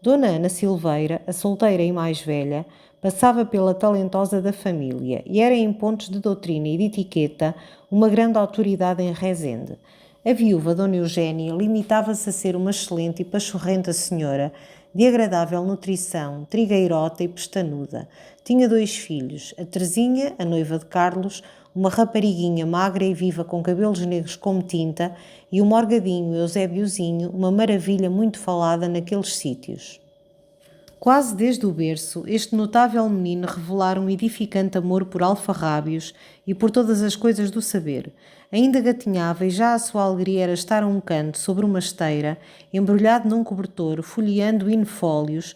Dona Ana Silveira, a solteira e mais velha, passava pela talentosa da família e era em pontos de doutrina e de etiqueta uma grande autoridade em Rezende. A viúva Dona Eugénia limitava-se a ser uma excelente e pachorrenta senhora, de agradável nutrição, trigueirota e pestanuda. Tinha 2 filhos, a Teresinha, a noiva de Carlos, uma rapariguinha magra e viva com cabelos negros como tinta, e o morgadinho Eusébiozinho, uma maravilha muito falada naqueles sítios. Quase desde o berço, este notável menino revelara um edificante amor por alfarrábios e por todas as coisas do saber. Ainda gatinhava e já a sua alegria era estar a um canto, sobre uma esteira, embrulhado num cobertor, folheando infólios,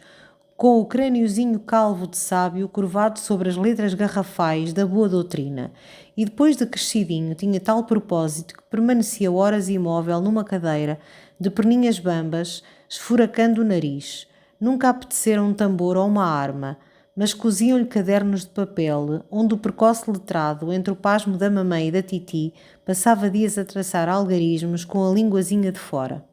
com o crâniozinho calvo de sábio curvado sobre as letras garrafais da boa doutrina. E depois de crescidinho tinha tal propósito que permanecia horas imóvel numa cadeira, de perninhas bambas, esfuracando o nariz. Nunca apetecera um tambor ou uma arma, mas coziam-lhe cadernos de papel, onde o precoce letrado, entre o pasmo da mamãe e da titi, passava dias a traçar algarismos com a linguazinha de fora.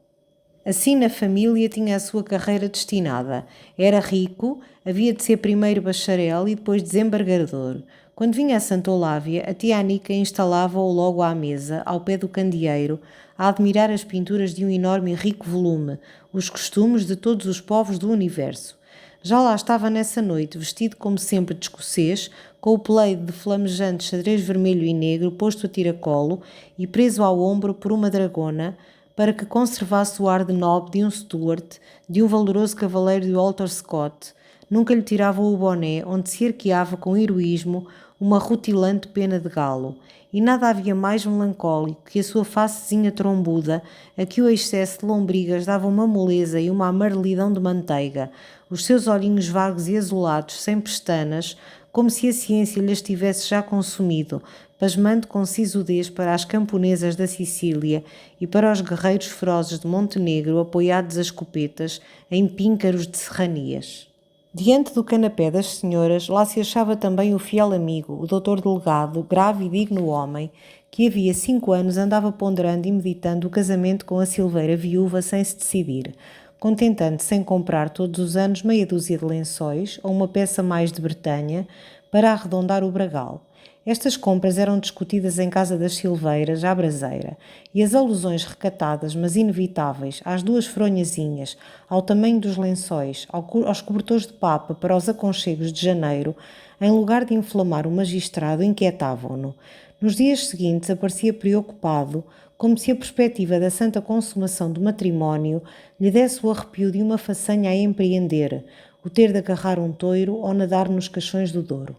Assim, na família tinha a sua carreira destinada. Era rico, havia de ser primeiro bacharel e depois desembargador. Quando vinha a Santa Olávia, a tia Anica instalava-o logo à mesa, ao pé do candeeiro, a admirar as pinturas de um enorme e rico volume, os costumes de todos os povos do universo. Já lá estava nessa noite, vestido como sempre de escocês, com o peleiro de flamejante xadrez vermelho e negro posto a tiracolo e preso ao ombro por uma dragona, para que conservasse o ar de nobre de um Stuart, de um valoroso cavaleiro de Walter Scott. Nunca lhe tirava o boné, onde se arqueava com heroísmo uma rutilante pena de galo. E nada havia mais melancólico que a sua facezinha trombuda, a que o excesso de lombrigas dava uma moleza e uma amarelidão de manteiga, os seus olhinhos vagos e azulados, sem pestanas, como se a ciência lhes tivesse já consumido, pasmando com sisudez para as camponesas da Sicília e para os guerreiros ferozes de Montenegro apoiados a escopetas em píncaros de serranias. Diante do canapé das senhoras, lá se achava também o fiel amigo, o doutor delegado, grave e digno homem, que havia 5 anos andava ponderando e meditando o casamento com a Silveira viúva sem se decidir, contentando-se em comprar todos os anos meia dúzia de lençóis ou uma peça mais de Bretanha para arredondar o bragal. Estas compras eram discutidas em casa das Silveiras, à braseira, e as alusões recatadas, mas inevitáveis, às duas fronhazinhas, ao tamanho dos lençóis, aos cobertores de papa para os aconchegos de janeiro, em lugar de inflamar o magistrado, inquietavam-no. Nos dias seguintes aparecia preocupado, como se a perspectiva da santa consumação do matrimónio lhe desse o arrepio de uma façanha a empreender, o ter de agarrar um toiro ou nadar nos caixões do Douro.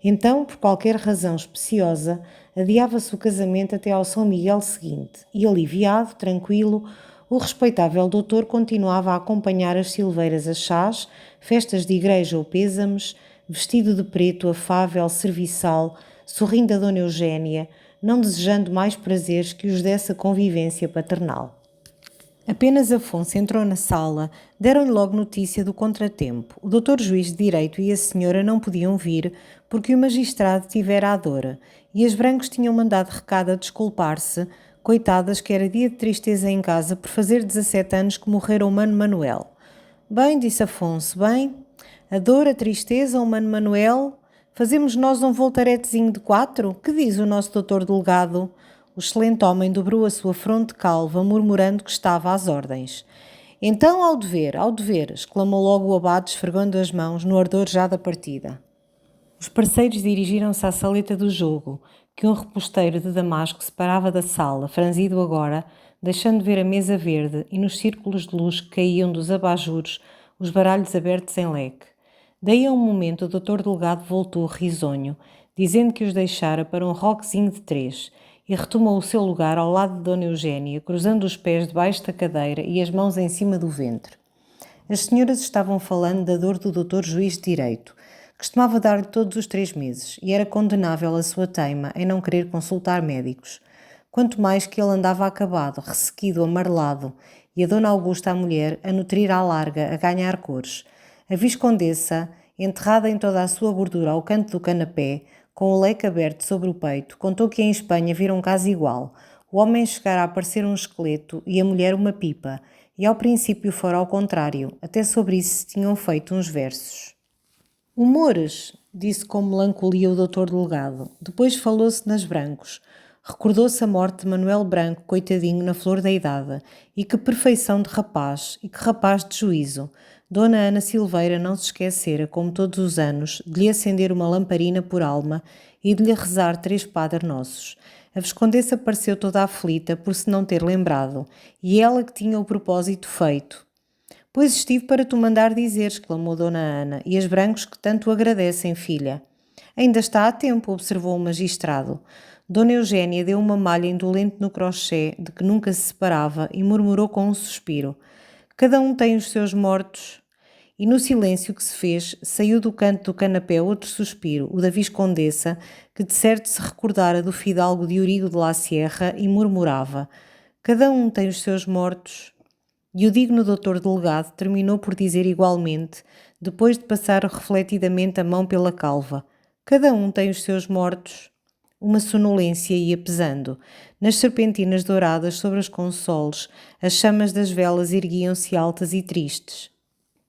Então, por qualquer razão especiosa, adiava-se o casamento até ao São Miguel seguinte, e aliviado, tranquilo, o respeitável doutor continuava a acompanhar as Silveiras a chás, festas de igreja ou pêsames, vestido de preto, afável, serviçal, sorrindo a Dona Eugénia, não desejando mais prazeres que os dessa convivência paternal. Apenas Afonso entrou na sala, deram-lhe logo notícia do contratempo. O doutor juiz de direito e a senhora não podiam vir porque o magistrado tivera a dor e as Brancos tinham mandado recado a desculpar-se, coitadas que era dia de tristeza em casa por fazer 17 anos que morrera o Mano Manuel. Bem, disse Afonso, bem, a dor, a tristeza, o Mano Manuel, fazemos nós um voltaretezinho de 4? Que diz o nosso doutor delegado? O excelente homem dobrou a sua fronte calva, murmurando que estava às ordens. Então, ao dever, exclamou logo o abade, esfregando as mãos no ardor já da partida. Os parceiros dirigiram-se à saleta do jogo, que um reposteiro de damasco separava da sala, franzido agora, deixando ver a mesa verde e nos círculos de luz que caíam dos abajures os baralhos abertos em leque. Daí a um momento o doutor delegado voltou risonho, dizendo que os deixara para um roquezinho de 3, e retomou o seu lugar ao lado de Dona Eugénia, cruzando os pés debaixo da cadeira e as mãos em cima do ventre. As senhoras estavam falando da dor do doutor juiz de direito. Costumava dar-lhe todos os 3 meses, e era condenável a sua teima em não querer consultar médicos. Quanto mais que ele andava acabado, ressequido, amarelado, e a Dona Augusta, a mulher, a nutrir à larga, a ganhar cores. A viscondessa, enterrada em toda a sua gordura ao canto do canapé, com o leque aberto sobre o peito, contou que em Espanha viram um caso igual. O homem chegara a parecer um esqueleto e a mulher uma pipa, e ao princípio fora ao contrário, até sobre isso se tinham feito uns versos. Humores, disse com melancolia o doutor delegado. Depois falou-se nas Brancos. Recordou-se a morte de Manuel Branco, coitadinho, na flor da idade, e que perfeição de rapaz, e que rapaz de juízo. Dona Ana Silveira não se esquecera, como todos os anos, de lhe acender uma lamparina por alma e de lhe rezar 3 Padre Nossos. A viscondessa pareceu toda aflita por se não ter lembrado, e ela que tinha o propósito feito. Pois estive para tu mandar dizer, exclamou Dona Ana, e as Brancos que tanto agradecem, filha. Ainda está a tempo, observou o magistrado. Dona Eugénia deu uma malha indolente no crochê, de que nunca se separava, e murmurou com um suspiro. Cada um tem os seus mortos. E no silêncio que se fez, saiu do canto do canapé outro suspiro, o da viscondessa, que de certo se recordara do fidalgo de Eurigo de la Sierra e murmurava. Cada um tem os seus mortos. E o digno doutor delegado terminou por dizer igualmente, depois de passar refletidamente a mão pela calva. Cada um tem os seus mortos. Uma sonolência ia pesando. Nas serpentinas douradas sobre os consoles, as chamas das velas erguiam-se altas e tristes.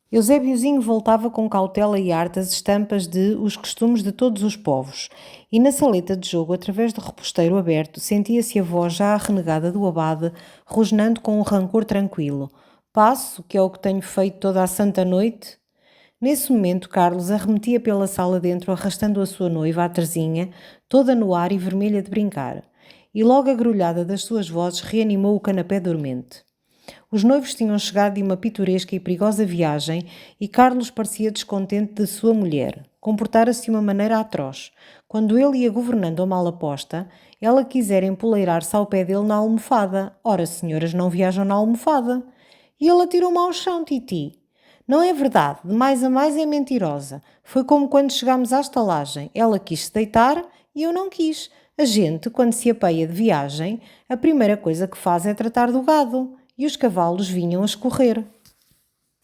Eusébiozinho voltava com cautela e arte as estampas de Os Costumes de Todos os Povos, e na saleta de jogo, através do reposteiro aberto, sentia-se a voz já renegada do abade, rosnando com um rancor tranquilo. Passo, que é o que tenho feito toda a santa noite? Nesse momento, Carlos arremetia pela sala dentro, arrastando a sua noiva, a Teresinha, toda no ar e vermelha de brincar. E logo a grulhada das suas vozes reanimou o canapé dormente. Os noivos tinham chegado de uma pitoresca e perigosa viagem e Carlos parecia descontente de sua mulher. Comportara-se de uma maneira atroz. Quando ele ia governando a mala posta, ela quisera empoleirar-se ao pé dele na almofada. Ora, senhoras não viajam na almofada. E ele atirou-me ao chão, Titi. Não é verdade, de mais a mais é mentirosa. Foi como quando chegámos à estalagem. Ela quis se deitar e eu não quis. A gente, quando se apeia de viagem, a primeira coisa que faz é tratar do gado. E os cavalos vinham a escorrer.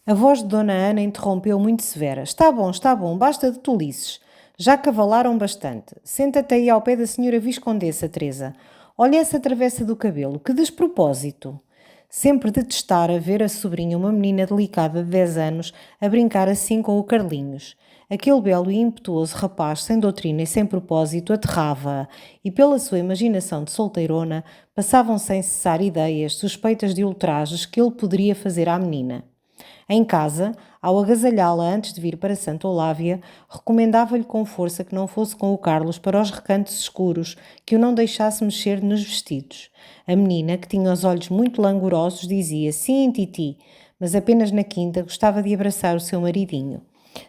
A voz de Dona Ana interrompeu muito severa. Está bom, basta de tolices. Já cavalaram bastante. Senta-te aí ao pé da senhora Viscondessa, Teresa. Olha essa travessa do cabelo, que despropósito. Sempre detestara ver a sobrinha, uma menina delicada de 10 anos, a brincar assim com o Carlinhos. Aquele belo e impetuoso rapaz, sem doutrina e sem propósito, aterrava-a, e pela sua imaginação de solteirona passavam sem cessar ideias, suspeitas de ultrajes que ele poderia fazer à menina. Em casa, ao agasalhá-la antes de vir para Santa Olávia, recomendava-lhe com força que não fosse com o Carlos para os recantos escuros, que o não deixasse mexer nos vestidos. A menina, que tinha os olhos muito langorosos, dizia sim, Titi, mas apenas na quinta gostava de abraçar o seu maridinho.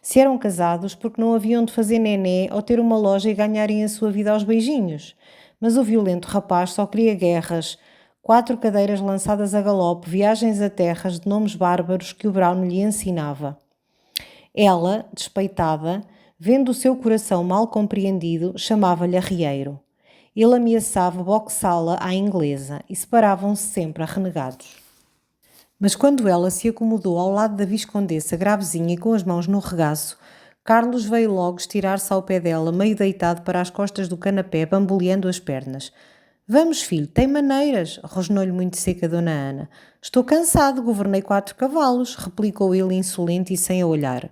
Se eram casados, porque não haviam de fazer nené ou ter uma loja e ganharem a sua vida aos beijinhos. Mas o violento rapaz só queria guerras, 4 cadeiras lançadas a galope, viagens a terras de nomes bárbaros que o Brown lhe ensinava. Ela, despeitada, vendo o seu coração mal compreendido, chamava-lhe arrieiro. Ele ameaçava boxá-la à inglesa e separavam-se sempre a renegados. Mas quando ela se acomodou ao lado da Viscondessa, gravezinha e com as mãos no regaço, Carlos veio logo estirar-se ao pé dela, meio deitado para as costas do canapé, bamboleando as pernas. Vamos, filho, tem maneiras, rosnou-lhe muito seca Dona Ana. Estou cansado, governei 4 cavalos, replicou ele insolente e sem a olhar.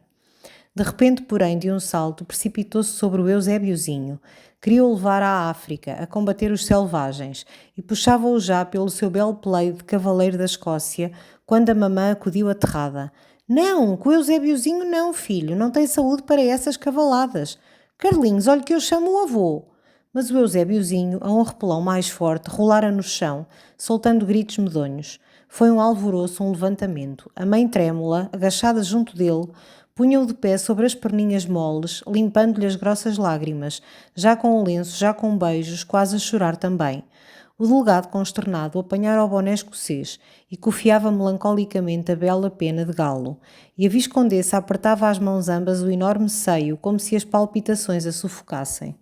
De repente, porém, de um salto, precipitou-se sobre o Eusébiozinho. Queria-o levar à África, a combater os selvagens, e puxava-o já pelo seu belo peleio de cavaleiro da Escócia, quando a mamã acudiu aterrada. Não, com o Eusébiozinho não, filho, não tem saúde para essas cavaladas. Carlinhos, olhe que eu chamo o avô. Mas o Eusébiozinho, a um repelão mais forte, rolara no chão, soltando gritos medonhos. Foi um alvoroço, um levantamento. A mãe trêmula, agachada junto dele, punha-o de pé sobre as perninhas moles, limpando-lhe as grossas lágrimas, já com o lenço, já com beijos, quase a chorar também. O delegado, consternado, apanhara o boné escocês e cofiava melancolicamente a bela pena de galo, e a Viscondessa apertava às mãos ambas o enorme seio, como se as palpitações a sufocassem.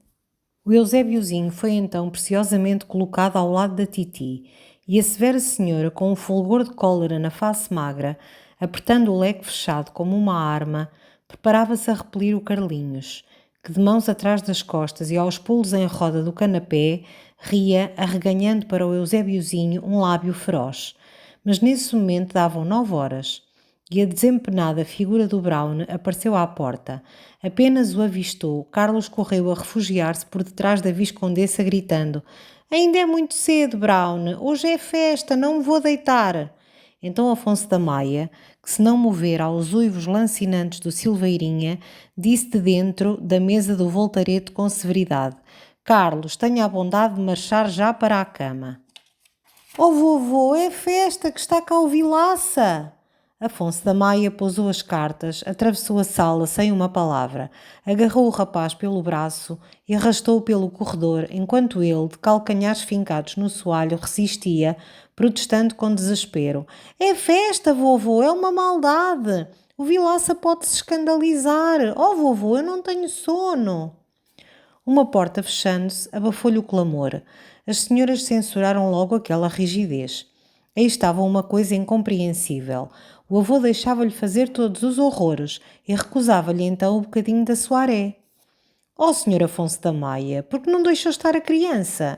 O Eusébiozinho foi então preciosamente colocado ao lado da Titi, e a severa senhora, com um fulgor de cólera na face magra, apertando o leque fechado como uma arma, preparava-se a repelir o Carlinhos, que de mãos atrás das costas e aos pulos em roda do canapé, ria, arreganhando para o Eusébiozinho um lábio feroz. Mas nesse momento davam 9 horas, e a desempenada figura do Brown apareceu à porta. Apenas o avistou, Carlos correu a refugiar-se por detrás da Viscondessa, gritando: Ainda é muito cedo, Brown, hoje é festa, não me vou deitar. Então Afonso da Maia, que se não mover aos uivos lancinantes do Silveirinha, disse de dentro da mesa do voltarete com severidade: Carlos, tenha a bondade de marchar já para a cama. Oh vovô, é festa, que está cá o Vilaça! Afonso da Maia pousou as cartas, atravessou a sala sem uma palavra, agarrou o rapaz pelo braço e arrastou-o pelo corredor, enquanto ele, de calcanhares fincados no soalho, resistia, protestando com desespero. É festa, vovô, é uma maldade! O Vilaça pode-se escandalizar! Oh vovô, eu não tenho sono! Uma porta fechando-se abafou-lhe o clamor. As senhoras censuraram logo aquela rigidez. Aí estava uma coisa incompreensível. O avô deixava-lhe fazer todos os horrores e recusava-lhe então o bocadinho da soirée. Oh, senhor Afonso da Maia, por que não deixou estar a criança?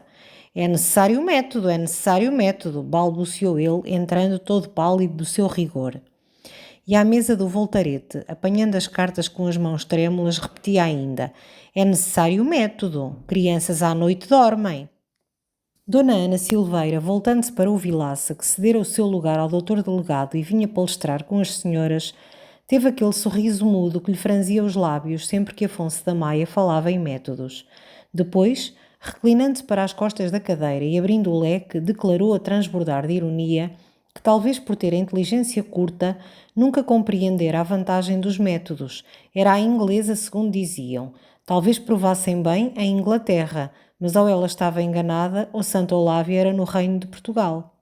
É necessário método, balbuciou ele, entrando todo pálido do seu rigor. E à mesa do voltarete, apanhando as cartas com as mãos trêmulas, repetia ainda: é necessário método, crianças à noite dormem. Dona Ana Silveira, voltando-se para o Vilaça, que cedera o seu lugar ao doutor delegado e vinha palestrar com as senhoras, teve aquele sorriso mudo que lhe franzia os lábios sempre que Afonso da Maia falava em métodos. Depois, reclinando-se para as costas da cadeira e abrindo o leque, declarou a transbordar de ironia que, talvez por ter a inteligência curta, nunca compreendera a vantagem dos métodos. Era a inglesa, segundo diziam. Talvez provassem bem em Inglaterra, mas ou ela estava enganada ou Santa Olávia era no reino de Portugal.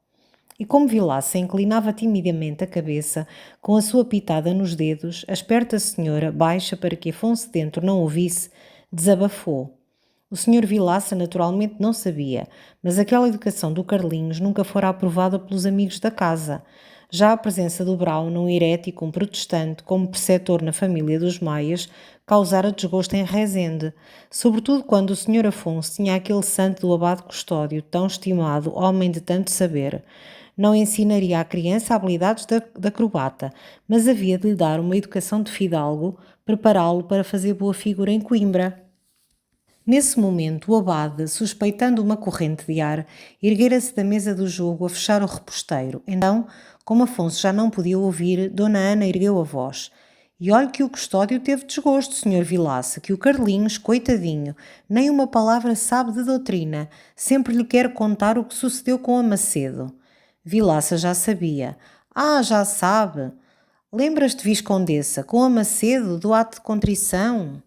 E como Vilaça inclinava timidamente a cabeça, com a sua pitada nos dedos, a esperta senhora, baixa para que Afonso dentro não ouvisse, desabafou. O senhor Vilaça naturalmente não sabia, mas aquela educação do Carlinhos nunca fora aprovada pelos amigos da casa. Já a presença do Brau, num herético, um protestante, como preceptor na família dos Maias, causara desgosto em Rezende, sobretudo quando o senhor Afonso tinha aquele santo do abade Custódio, tão estimado, homem de tanto saber. Não ensinaria à criança habilidades de acrobata, mas havia de lhe dar uma educação de fidalgo, prepará-lo para fazer boa figura em Coimbra. Nesse momento, o abade, suspeitando uma corrente de ar, erguera-se da mesa do jogo a fechar o reposteiro. Então, como Afonso já não podia ouvir, Dona Ana ergueu a voz. E olhe que o Custódio teve desgosto, senhor Vilaça, que o Carlinhos, coitadinho, nem uma palavra sabe de doutrina, sempre lhe quer contar o que sucedeu com a Macedo. Vilaça já sabia. Ah, já sabe. Lembras-te, Viscondessa, com a Macedo, do ato de contrição?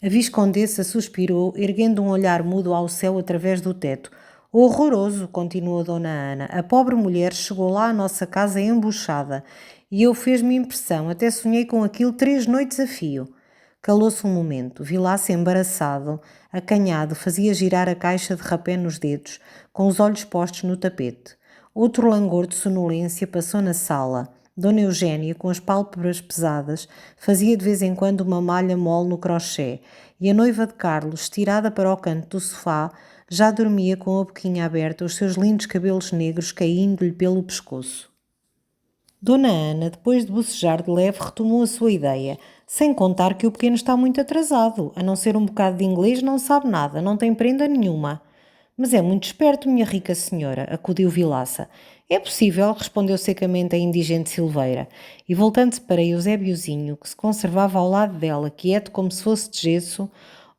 A Viscondessa suspirou, erguendo um olhar mudo ao céu através do teto. Horroroso, continuou Dona Ana. A pobre mulher chegou lá à nossa casa embuchada e eu fez-me impressão, até sonhei com aquilo 3 noites a fio. Calou-se um momento. Vilaça, embaraçado, acanhado, fazia girar a caixa de rapé nos dedos, com os olhos postos no tapete. Outro langor de sonolência passou na sala. Dona Eugénia, com as pálpebras pesadas, fazia de vez em quando uma malha mole no crochê, e a noiva de Carlos, estirada para o canto do sofá, já dormia com a boquinha aberta, os seus lindos cabelos negros caindo-lhe pelo pescoço. Dona Ana, depois de bocejar de leve, retomou a sua ideia, sem contar que o pequeno está muito atrasado. A não ser um bocado de inglês, não sabe nada, não tem prenda nenhuma. Mas é muito esperto, minha rica senhora, acudiu Vilaça. É possível, respondeu secamente a indigente Silveira, e voltando-se para Eusébiozinho, que se conservava ao lado dela, quieto como se fosse de gesso,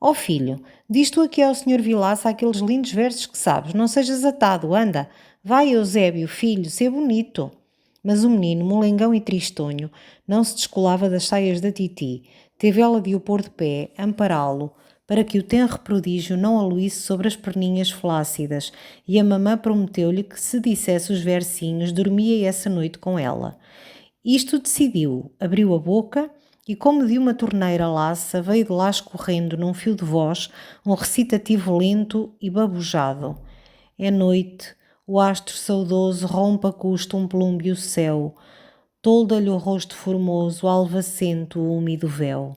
ó filho, diz tu aqui ao senhor Vilaça aqueles lindos versos que sabes, não sejas atado, anda, vai Eusébio, filho, ser bonito. Mas o menino, molengão e tristonho, não se descolava das saias da titi, teve ela de o pôr de pé, ampará-lo, para que o tenro prodígio não aluísse sobre as perninhas flácidas, e a mamã prometeu-lhe que, se dissesse os versinhos, dormia essa noite com ela. Isto decidiu, abriu a boca e, como de uma torneira laça, veio de lá escorrendo num fio de voz um recitativo lento e babujado. É noite, o astro saudoso rompe a custo um plúmbio céu, tolda-lhe o rosto formoso, alvacento o úmido véu.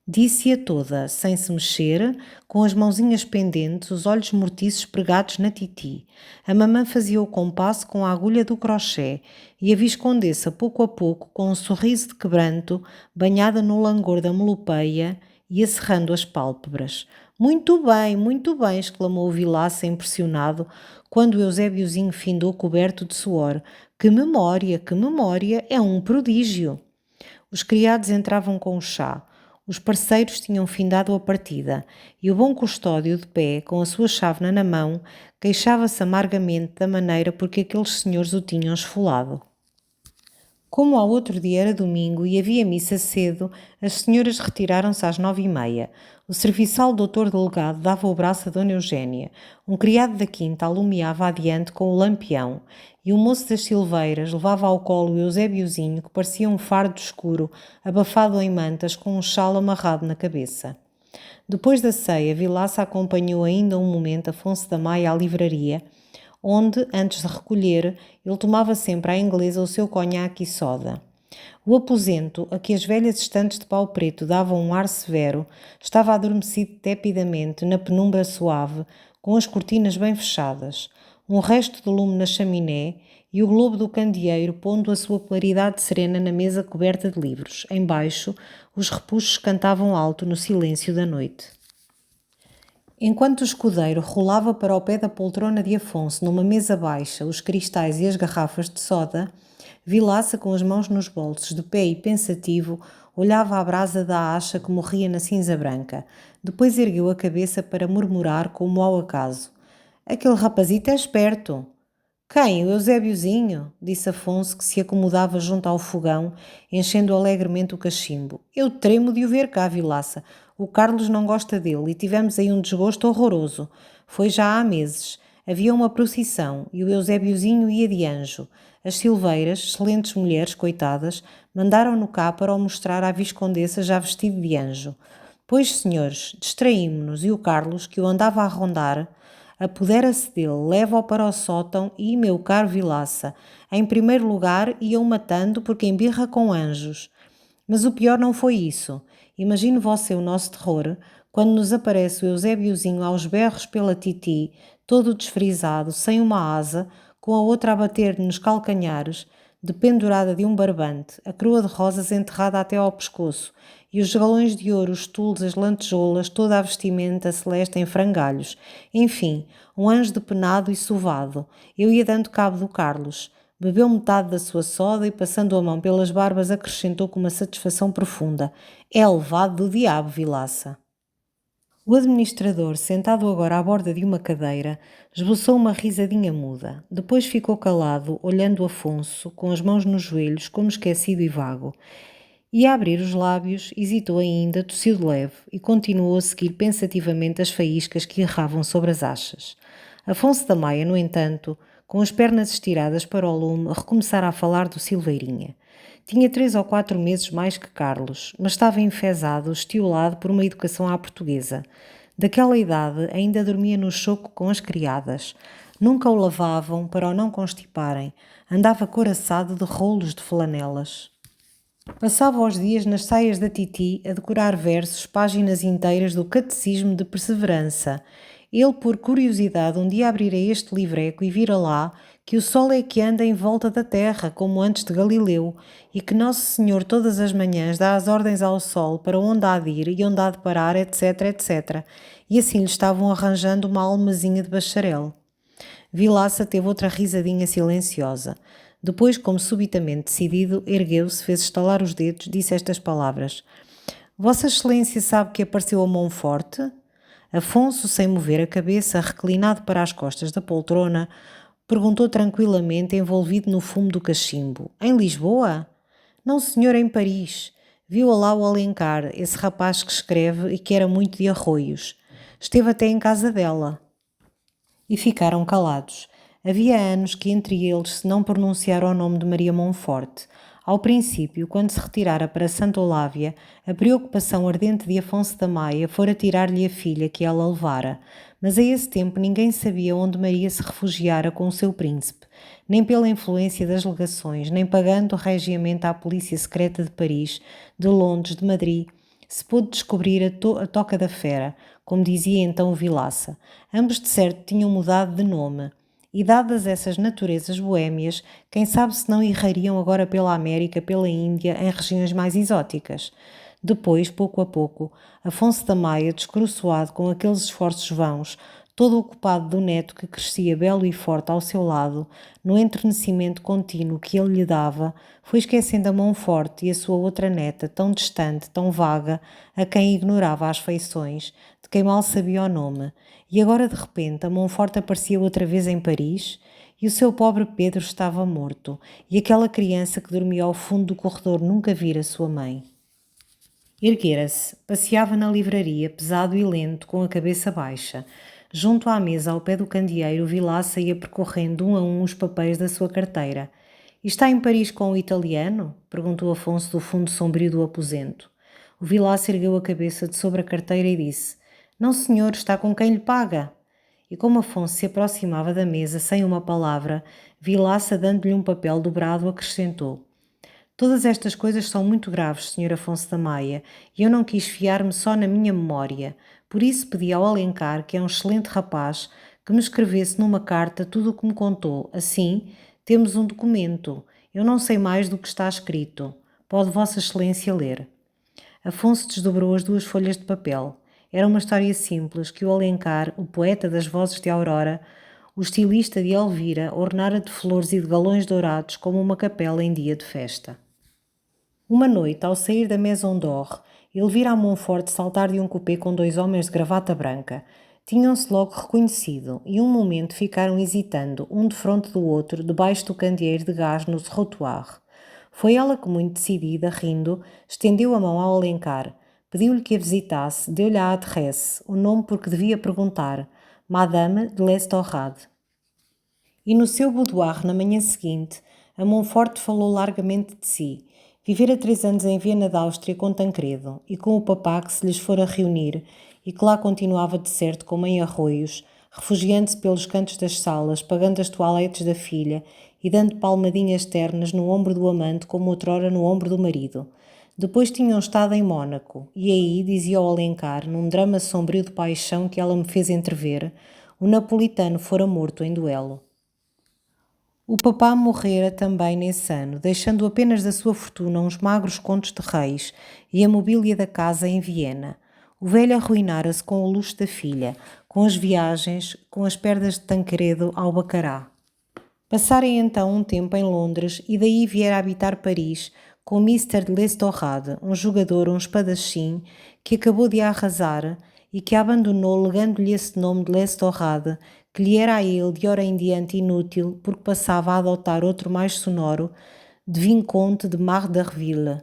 Disse-a toda, sem se mexer, com as mãozinhas pendentes, os olhos mortiços pregados na titi. A mamã fazia o compasso com a agulha do crochê e a Viscondessa, pouco a pouco, com um sorriso de quebranto, banhada no langor da melopeia, ia cerrando as pálpebras. Muito bem, exclamou o Vilaça impressionado, quando o Eusébiozinho findou coberto de suor. Que memória, é um prodígio. Os criados entravam com o chá. Os parceiros tinham findado a partida, e o bom Custódio, de pé, com a sua chávena na mão, queixava-se amargamente da maneira por que aqueles senhores o tinham esfolado. Como ao outro dia era domingo e havia missa cedo, as senhoras retiraram-se às 9h30. O serviçal doutor delegado dava o braço a Dona Eugénia. Um criado da quinta alumiava adiante com o lampião, e o moço das Silveiras levava ao colo o Eusébiozinho, que parecia um fardo escuro, abafado em mantas, com um chale amarrado na cabeça. Depois da ceia, Vilaça acompanhou ainda um momento Afonso da Maia à livraria, onde, antes de recolher, ele tomava sempre à inglesa o seu conhaque e soda. O aposento, a que as velhas estantes de pau preto davam um ar severo, estava adormecido tepidamente na penumbra suave, com as cortinas bem fechadas, um resto de lume na chaminé e o globo do candeeiro pondo a sua claridade serena na mesa coberta de livros. Embaixo, os repuxos cantavam alto no silêncio da noite. Enquanto o escudeiro rolava para o pé da poltrona de Afonso, numa mesa baixa, os cristais e as garrafas de soda, Vilaça, com as mãos nos bolsos, de pé e pensativo, olhava a brasa da acha que morria na cinza branca. Depois ergueu a cabeça para murmurar como ao acaso. Aquele rapazito é esperto. Quem? O Eusébiozinho? Disse Afonso, que se acomodava junto ao fogão, enchendo alegremente o cachimbo. Eu tremo de o ver cá, Vilaça. O Carlos não gosta dele e tivemos aí um desgosto horroroso. Foi já há meses. Havia uma procissão e o Eusébiozinho ia de anjo. As Silveiras, excelentes mulheres, coitadas, mandaram-no cá para o mostrar à Viscondessa já vestido de anjo. Pois, senhores, distraímo-nos e o Carlos, que o andava a rondar, apodera-se dele, leva-o para o sótão e, meu caro Vilaça, em primeiro lugar ia-o matando porque embirra com anjos. Mas o pior não foi isso. Imagine você o nosso terror quando nos aparece o Eusébiozinho aos berros pela titi, todo desfrisado, sem uma asa, com a outra a bater-lhe nos calcanhares, dependurada de um barbante, a coroa de rosas enterrada até ao pescoço, e os galões de ouro, os tules, as lantejoulas, toda a vestimenta celeste em frangalhos. Enfim, um anjo depenado e sovado. Eu ia dando cabo do Carlos. Bebeu metade da sua soda e, passando a mão pelas barbas, acrescentou com uma satisfação profunda. É levado do diabo, Vilaça. O administrador, sentado agora à borda de uma cadeira, esboçou uma risadinha muda. Depois ficou calado, olhando Afonso, com as mãos nos joelhos, como esquecido e vago. E a abrir os lábios, hesitou ainda, tossiu de leve e continuou a seguir pensativamente as faíscas que erravam sobre as achas. Afonso da Maia, no entanto, com as pernas estiradas para o lume, recomeçara a falar do Silveirinha. Tinha 3 ou 4 meses mais que Carlos, mas estava enfesado, estiolado por uma educação à portuguesa. Daquela idade ainda dormia no choco com as criadas. Nunca o lavavam para o não constiparem. Andava coraçado de rolos de flanelas. Passava os dias nas saias da titi a decorar versos, páginas inteiras do Catecismo de Perseverança. Ele, por curiosidade, um dia abrira este livreco e vira lá que o sol é que anda em volta da terra, como antes de Galileu, e que Nosso Senhor todas as manhãs dá as ordens ao sol para onde há de ir e onde há de parar, etc, etc. E assim lhe estavam arranjando uma almazinha de bacharel. Vilaça teve outra risadinha silenciosa. Depois, como subitamente decidido, ergueu-se, fez estalar os dedos, disse estas palavras. Vossa Excelência sabe que apareceu a Monforte? Afonso, sem mover a cabeça, reclinado para as costas da poltrona, perguntou tranquilamente, envolvido no fumo do cachimbo. Em Lisboa? Não, senhor, em Paris. Viu-a lá o Alencar, esse rapaz que escreve e que era muito de arroios. Esteve até em casa dela. E ficaram calados. Havia anos que entre eles se não pronunciara o nome de Maria Monforte. Ao princípio, quando se retirara para Santa Olávia, a preocupação ardente de Afonso da Maia fora tirar-lhe a filha que ela levara. Mas a esse tempo ninguém sabia onde Maria se refugiara com o seu príncipe, nem pela influência das legações, nem pagando regiamente à polícia secreta de Paris, de Londres, de Madrid, se pôde descobrir a Toca da Fera, como dizia então o Vilaça. Ambos de certo tinham mudado de nome. E dadas essas naturezas boémias, quem sabe se não irrariam agora pela América, pela Índia, em regiões mais exóticas. Depois, pouco a pouco, Afonso da Maia, descoroçoado com aqueles esforços vãos, todo ocupado do neto que crescia belo e forte ao seu lado, no entrenecimento contínuo que ele lhe dava, foi esquecendo a Monforte e a sua outra neta, tão distante, tão vaga, a quem ignorava as feições, de quem mal sabia o nome. E agora, de repente, a Monforte aparecia outra vez em Paris e o seu pobre Pedro estava morto, e aquela criança que dormia ao fundo do corredor nunca vira sua mãe. Erguera-se, passeava na livraria, pesado e lento, com a cabeça baixa. Junto à mesa, ao pé do candeeiro, Vilaça ia percorrendo um a um os papéis da sua carteira. E está em Paris com o italiano? Perguntou Afonso do fundo sombrio do aposento. O Vilaça ergueu a cabeça de sobre a carteira e disse: Não, senhor, está com quem lhe paga. E como Afonso se aproximava da mesa sem uma palavra, Vilaça, dando-lhe um papel dobrado, acrescentou: Todas estas coisas são muito graves, Sr. Afonso da Maia, e eu não quis fiar-me só na minha memória. Por isso pedi ao Alencar, que é um excelente rapaz, que me escrevesse numa carta tudo o que me contou. Assim, temos um documento. Eu não sei mais do que está escrito. Pode Vossa Excelência ler. Afonso desdobrou as 2 folhas de papel. Era uma história simples que o Alencar, o poeta das vozes de Aurora, o estilista de Elvira, ornara de flores e de galões dourados como uma capela em dia de festa. Uma noite, ao sair da Maison d'Or, ele vira a Montfort saltar de um coupé com 2 homens de gravata branca. Tinham-se logo reconhecido e um momento ficaram hesitando, um defronte do outro, debaixo do candeeiro de gás no serrotoir. Foi ela que, muito decidida, rindo, estendeu a mão ao Alencar, pediu-lhe que a visitasse, deu-lhe a adresse, o nome porque devia perguntar, Madame de l'Estorade. E no seu boudoir, na manhã seguinte, a Montfort falou largamente de si. Vivera 3 anos em Viena da Áustria com Tancredo, e com o papá que se lhes fora reunir, e que lá continuava de certo como em arroios, refugiando-se pelos cantos das salas, pagando as toaletes da filha e dando palmadinhas ternas no ombro do amante como outrora no ombro do marido. Depois tinham estado em Mónaco, e aí, dizia ao Alencar, num drama sombrio de paixão que ela me fez entrever, o napolitano fora morto em duelo. O papá morrera também nesse ano, deixando apenas da sua fortuna uns magros contos de reis e a mobília da casa em Viena. O velho arruinara-se com o luxo da filha, com as viagens, com as perdas de Tancredo ao Bacará. Passarem então um tempo em Londres e daí viera habitar Paris com Mr. de l'Estorade, um jogador, um espadachim, que acabou de a arrasar e que a abandonou legando-lhe esse nome de l'Estorade, que lhe era a ele de hora em diante inútil porque passava a adotar outro mais sonoro de Vicomte de Mardarville.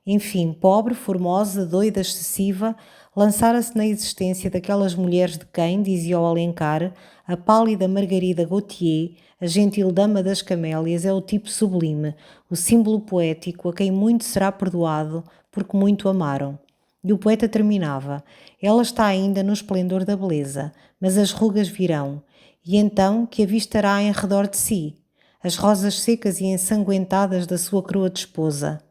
Enfim, pobre, formosa, doida, excessiva, lançara-se na existência daquelas mulheres de quem, dizia o Alencar, a pálida Margarida Gautier, a gentil dama das camélias, é o tipo sublime, o símbolo poético a quem muito será perdoado porque muito amaram. E o poeta terminava, ela está ainda no esplendor da beleza, mas as rugas virão, e então que avistará em redor de si? As rosas secas e ensanguentadas da sua crua de esposa.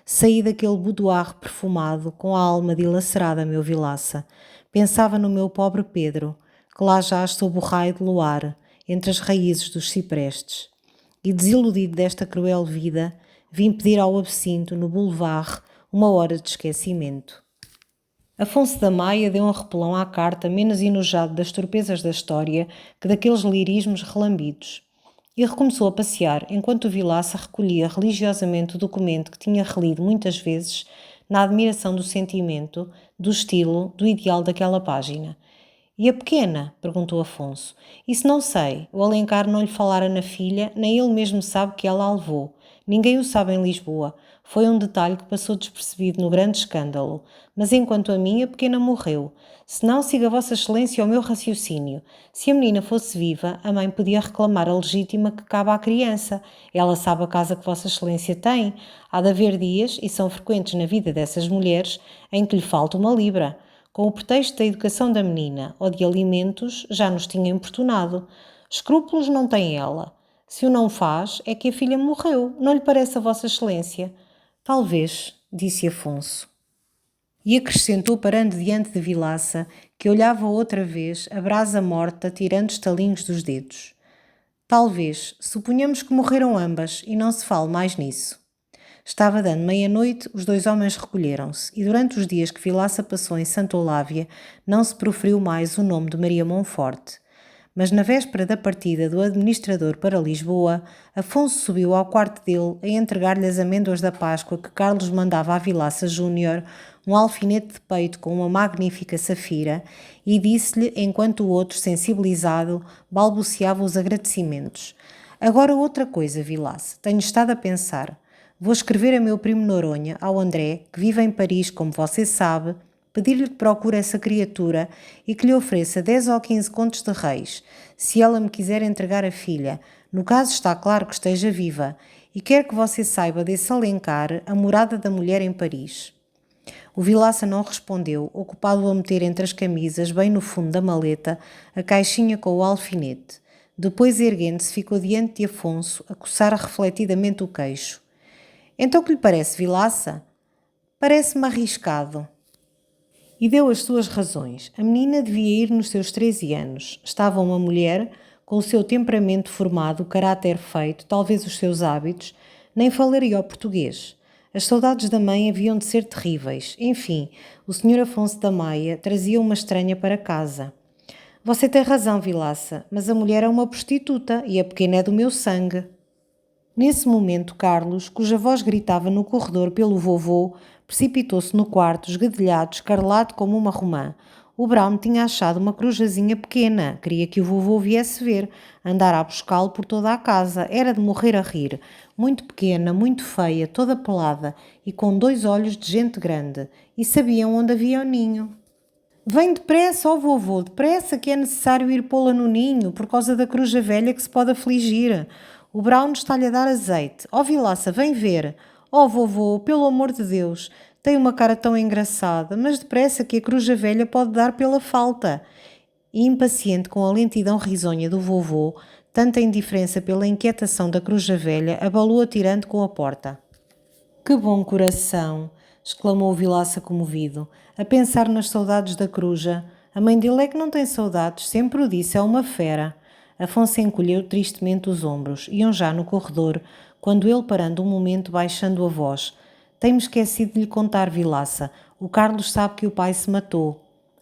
Saí daquele boudoir perfumado, com a alma dilacerada, meu Vilaça. Pensava no meu pobre Pedro, que lá jaz sob o raio de luar, entre as raízes dos ciprestes. E desiludido desta cruel vida, vim pedir ao absinto, no boulevard, uma hora de esquecimento. Afonso da Maia deu um repelão à carta, menos enojado das torpezas da história que daqueles lirismos relambidos, e recomeçou a passear enquanto o Vilaça recolhia religiosamente o documento que tinha relido muitas vezes na admiração do sentimento, do estilo, do ideal daquela página. E a pequena? Perguntou Afonso. Isso não sei. O Alencar não lhe falara na filha, nem ele mesmo sabe que ela a levou. Ninguém o sabe em Lisboa. Foi um detalhe que passou despercebido no grande escândalo. Mas enquanto a mim, a pequena morreu. Se não, siga Vossa Excelência o meu raciocínio. Se a menina fosse viva, a mãe podia reclamar a legítima que cabe à criança. Ela sabe a casa que Vossa Excelência tem. Há de haver dias, e são frequentes na vida dessas mulheres, em que lhe falta uma libra. Com o pretexto da educação da menina ou de alimentos, já nos tinha importunado. Escrúpulos não tem ela. Se o não faz, é que a filha morreu. Não lhe parece a Vossa Excelência? Talvez, disse Afonso. E acrescentou parando diante de Vilaça, que olhava outra vez a brasa morta tirando estalinhos dos dedos. Talvez, suponhamos que morreram ambas e não se fale mais nisso. Estava dando meia-noite, os 2 homens recolheram-se, e durante os dias que Vilaça passou em Santa Olávia, não se proferiu mais o nome de Maria Monforte. Mas na véspera da partida do administrador para Lisboa, Afonso subiu ao quarto dele a entregar-lhe as amêndoas da Páscoa que Carlos mandava a Vilaça Júnior, um alfinete de peito com uma magnífica safira, e disse-lhe, enquanto o outro, sensibilizado, balbuciava os agradecimentos. Agora outra coisa, Vilaça, tenho estado a pensar. Vou escrever a meu primo Noronha, ao André, que vive em Paris, como você sabe, pedir-lhe que procure essa criatura e que lhe ofereça 10 ou 15 contos de reis, se ela me quiser entregar a filha. No caso está claro que esteja viva, e quero que você saiba desse Alencar a morada da mulher em Paris. O Vilaça não respondeu, ocupado a meter entre as camisas, bem no fundo da maleta, a caixinha com o alfinete. Depois, erguendo-se, ficou diante de Afonso, a coçar refletidamente o queixo. Então que lhe parece, Vilaça? Parece-me arriscado. E deu as suas razões. A menina devia ir nos seus 13 anos. Estava uma mulher, com o seu temperamento formado, o caráter feito, talvez os seus hábitos, nem falaria o português. As saudades da mãe haviam de ser terríveis. Enfim, o Sr. Afonso da Maia trazia uma estranha para casa. Você tem razão, Vilaça, mas a mulher é uma prostituta e a pequena é do meu sangue. Nesse momento, Carlos, cuja voz gritava no corredor pelo vovô, precipitou-se no quarto, esgadelhado, escarlate como uma romã. O Brown tinha achado uma corujazinha pequena. Queria que o vovô viesse ver. Andar a buscá-lo por toda a casa. Era de morrer a rir. Muito pequena, muito feia, toda pelada e com 2 olhos de gente grande. E sabiam onde havia o ninho. Vem depressa, ó vovô, depressa que é necessário ir pô-la no ninho, por causa da coruja velha que se pode afligir. O Brown está-lhe a dar azeite. Ó Vilaça, vem ver. Ó vovô, pelo amor de Deus, tem uma cara tão engraçada, mas depressa que a coruja velha pode dar pela falta. E impaciente com a lentidão risonha do vovô, tanta indiferença pela inquietação da coruja velha, abalou atirando com a porta. Que bom coração! Exclamou o Vilaça comovido, a pensar nas saudades da coruja. A mãe dele é que não tem saudades, sempre o disse, é uma fera. Afonso encolheu tristemente os ombros. Iam já no corredor, quando ele, parando um momento, baixando a voz. Tenho-me esquecido de lhe contar, Vilaça. O Carlos sabe que o pai se matou.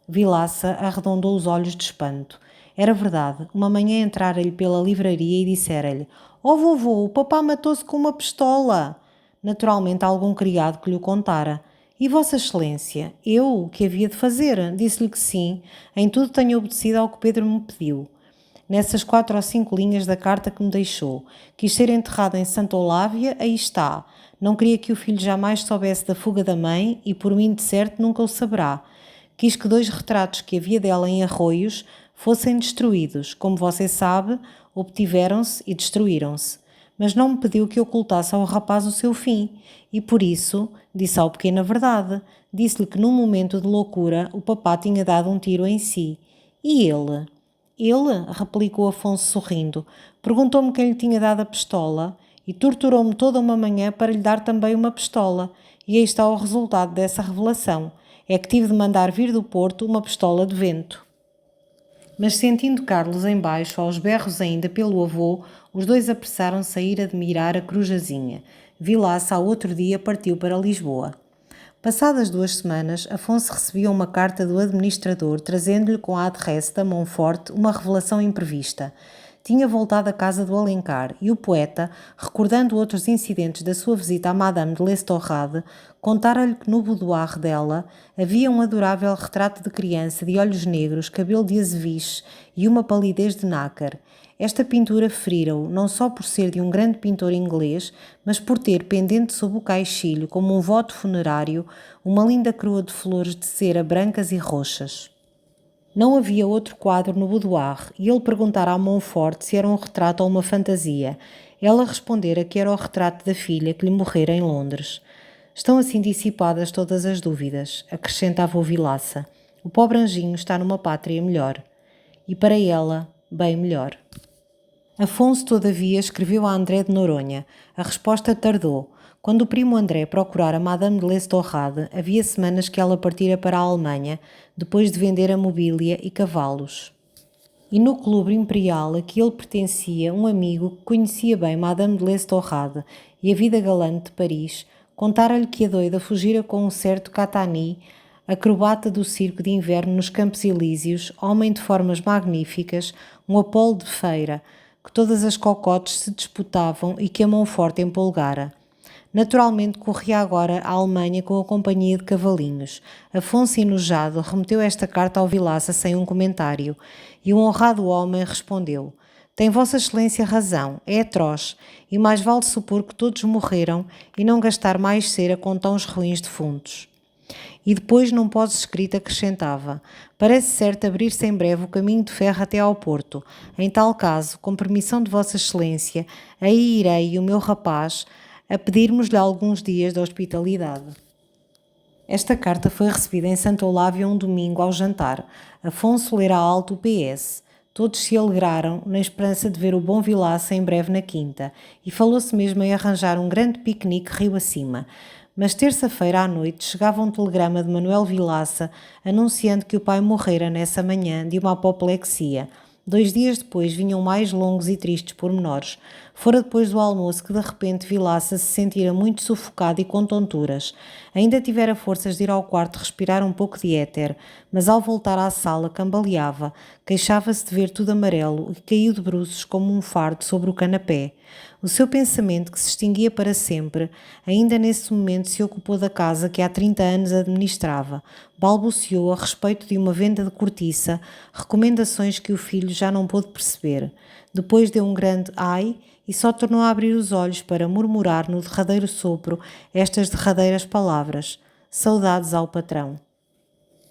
Vilaça arredondou os olhos de espanto. Era verdade. Uma manhã entrara-lhe pela livraria e dissera-lhe: "Oh vovô, o papá matou-se com uma pistola." Naturalmente algum criado que lhe o contara. "E Vossa Excelência? Eu, o que havia de fazer?" Disse-lhe que sim. Em tudo tenho obedecido ao que Pedro me pediu. Nessas 4 ou 5 linhas da carta que me deixou. Quis ser enterrado em Santa Olávia, aí está. Não queria que o filho jamais soubesse da fuga da mãe e por mim de certo nunca o saberá. Quis que 2 retratos que havia dela em Arroios fossem destruídos. Como você sabe, obtiveram-se e destruíram-se. Mas não me pediu que ocultasse ao rapaz o seu fim. E por isso, disse ao pequeno a verdade. Disse-lhe que num momento de loucura o papá tinha dado um tiro em si. E ele? Ele, replicou Afonso sorrindo, perguntou-me quem lhe tinha dado a pistola e torturou-me toda uma manhã para lhe dar também uma pistola. E aí está o resultado dessa revelação. É que tive de mandar vir do Porto uma pistola de vento. Mas sentindo Carlos embaixo, aos berros ainda pelo avô, os 2 apressaram-se a ir admirar a corujazinha. Vilaça, ao outro dia, partiu para Lisboa. Passadas 2 semanas, Afonso recebia uma carta do administrador trazendo-lhe com a adresse da Monforte uma revelação imprevista. Tinha voltado à casa do Alencar e o poeta, recordando outros incidentes da sua visita à Madame de Lestorrade, contara-lhe que no boudoir dela havia um adorável retrato de criança de olhos negros, cabelo de azeviche e uma palidez de nácar. Esta pintura ferira-o não só por ser de um grande pintor inglês, mas por ter pendente sob o caixilho, como um voto funerário, uma linda coroa de flores de cera brancas e roxas. Não havia outro quadro no boudoir e ele perguntara à Monfort se era um retrato ou uma fantasia. Ela respondera que era o retrato da filha que lhe morrera em Londres. Estão assim dissipadas todas as dúvidas, acrescentava o Vilaça. O pobre anjinho está numa pátria melhor. E para ela, bem melhor. Afonso, todavia, escreveu a André de Noronha. A resposta tardou. Quando o primo André procurara Madame de Lestorrade, havia semanas que ela partira para a Alemanha, depois de vender a mobília e cavalos. E no clube imperial a que ele pertencia, um amigo que conhecia bem Madame de Lestorrade e a vida galante de Paris, contara-lhe que a doida fugira com um certo Catani, acrobata do circo de inverno nos Campos Elíseos, homem de formas magníficas, um Apolo de feira, que todas as cocotes se disputavam e que a Monforte empolgara. Naturalmente corria agora à Alemanha com a companhia de cavalinhos. Afonso, enojado, remeteu esta carta ao Vilaça sem um comentário, e o honrado homem respondeu: "Tem Vossa Excelência razão, é atroz, e mais vale supor que todos morreram e não gastar mais cera com tons ruins defuntos." E depois, num pós-escrito, acrescentava: "Parece certo abrir-se em breve o caminho de ferro até ao Porto. Em tal caso, com permissão de Vossa Excelência, aí irei e o meu rapaz a pedirmos-lhe alguns dias de hospitalidade." Esta carta foi recebida em Santa Olávia um domingo ao jantar. Afonso lera alto o PS. Todos se alegraram na esperança de ver o bom Vilaça em breve na quinta, e falou-se mesmo em arranjar um grande piquenique rio acima. Mas terça-feira à noite chegava um telegrama de Manuel Vilaça anunciando que o pai morrera nessa manhã de uma apoplexia. 2 dias depois vinham mais longos e tristes pormenores. Fora depois do almoço que de repente Vilaça se sentira muito sufocado e com tonturas. Ainda tivera forças de ir ao quarto respirar um pouco de éter, mas ao voltar à sala cambaleava, queixava-se de ver tudo amarelo e caiu de bruços como um fardo sobre o canapé. O seu pensamento, que se extinguia para sempre, ainda nesse momento se ocupou da casa que há 30 anos administrava. Balbuciou a respeito de uma venda de cortiça, recomendações que o filho já não pôde perceber. Depois deu um grande ai e só tornou a abrir os olhos para murmurar no derradeiro sopro estas derradeiras palavras: saudades ao patrão.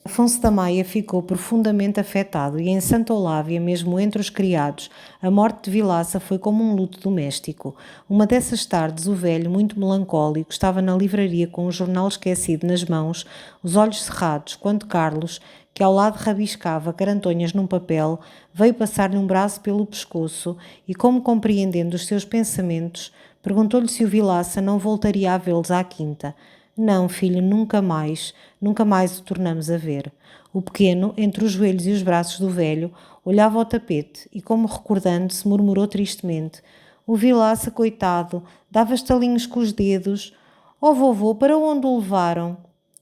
Afonso da Maia ficou profundamente afetado e em Santa Olávia, mesmo entre os criados, a morte de Vilaça foi como um luto doméstico. Uma dessas tardes, o velho, muito melancólico, estava na livraria com o jornal esquecido nas mãos, os olhos cerrados, quando Carlos, que ao lado rabiscava carantonhas num papel, veio passar-lhe um braço pelo pescoço e, como compreendendo os seus pensamentos, perguntou-lhe se o Vilaça não voltaria a vê-los à quinta. Não, filho, nunca mais o tornamos a ver. O pequeno, entre os joelhos e os braços do velho, olhava ao tapete e, como recordando-se, murmurou tristemente: o Vilaça, coitado, dava estalinhos com os dedos. Oh, vovô, para onde o levaram?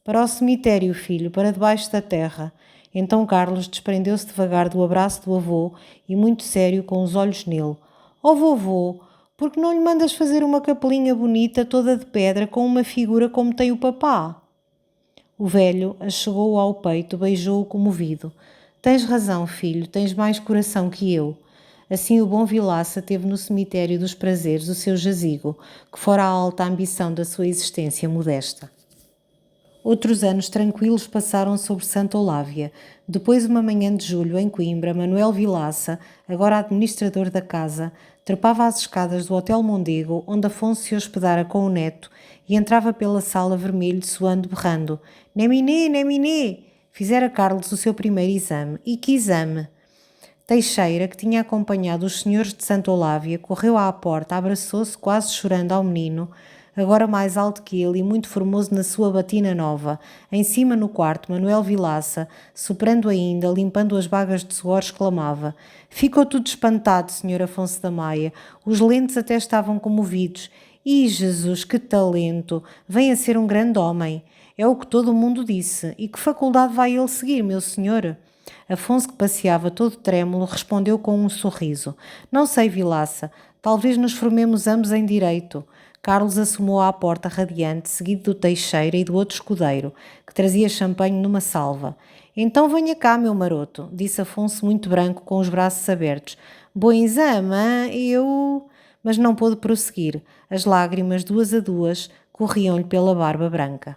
Para o cemitério, filho, para debaixo da terra. Então Carlos desprendeu-se devagar do abraço do avô e, muito sério, com os olhos nele: oh, vovô, por que não lhe mandas fazer uma capelinha bonita, toda de pedra, com uma figura como tem o papá? O velho achegou-o ao peito, beijou-o comovido. Tens razão, filho, tens mais coração que eu. Assim o bom Vilaça teve no cemitério dos prazeres o seu jazigo, que fora a alta ambição da sua existência modesta. Outros anos tranquilos passaram sobre Santa Olávia. Depois, uma manhã de julho, em Coimbra, Manuel Vilaça, agora administrador da casa, trepava as escadas do Hotel Mondego, onde Afonso se hospedara com o neto, e entrava pela sala vermelho, suando, berrando: Neminé, Neminé! Fizera Carlos o seu primeiro exame. E que exame! Teixeira, que tinha acompanhado os senhores de Santa Olávia, correu à porta, abraçou-se quase chorando ao menino, agora mais alto que ele e muito formoso na sua batina nova. Em cima no quarto, Manuel Vilaça, soprando ainda, limpando as bagas de suor, exclamava: ficou tudo espantado, senhor Afonso da Maia. Os lentes até estavam comovidos. E Jesus, que talento! Vem a ser um grande homem. É o que todo o mundo disse. E que faculdade vai ele seguir, meu senhor? Afonso, que passeava todo trêmulo, respondeu com um sorriso: não sei, Vilaça, talvez nos formemos ambos em direito. Carlos assomou à porta radiante, seguido do Teixeira e do outro escudeiro, que trazia champanhe numa salva. Então venha cá, meu maroto, disse Afonso, muito branco, com os braços abertos. Bom exame, hein? Eu... Mas não pôde prosseguir. As lágrimas, duas a duas, corriam-lhe pela barba branca.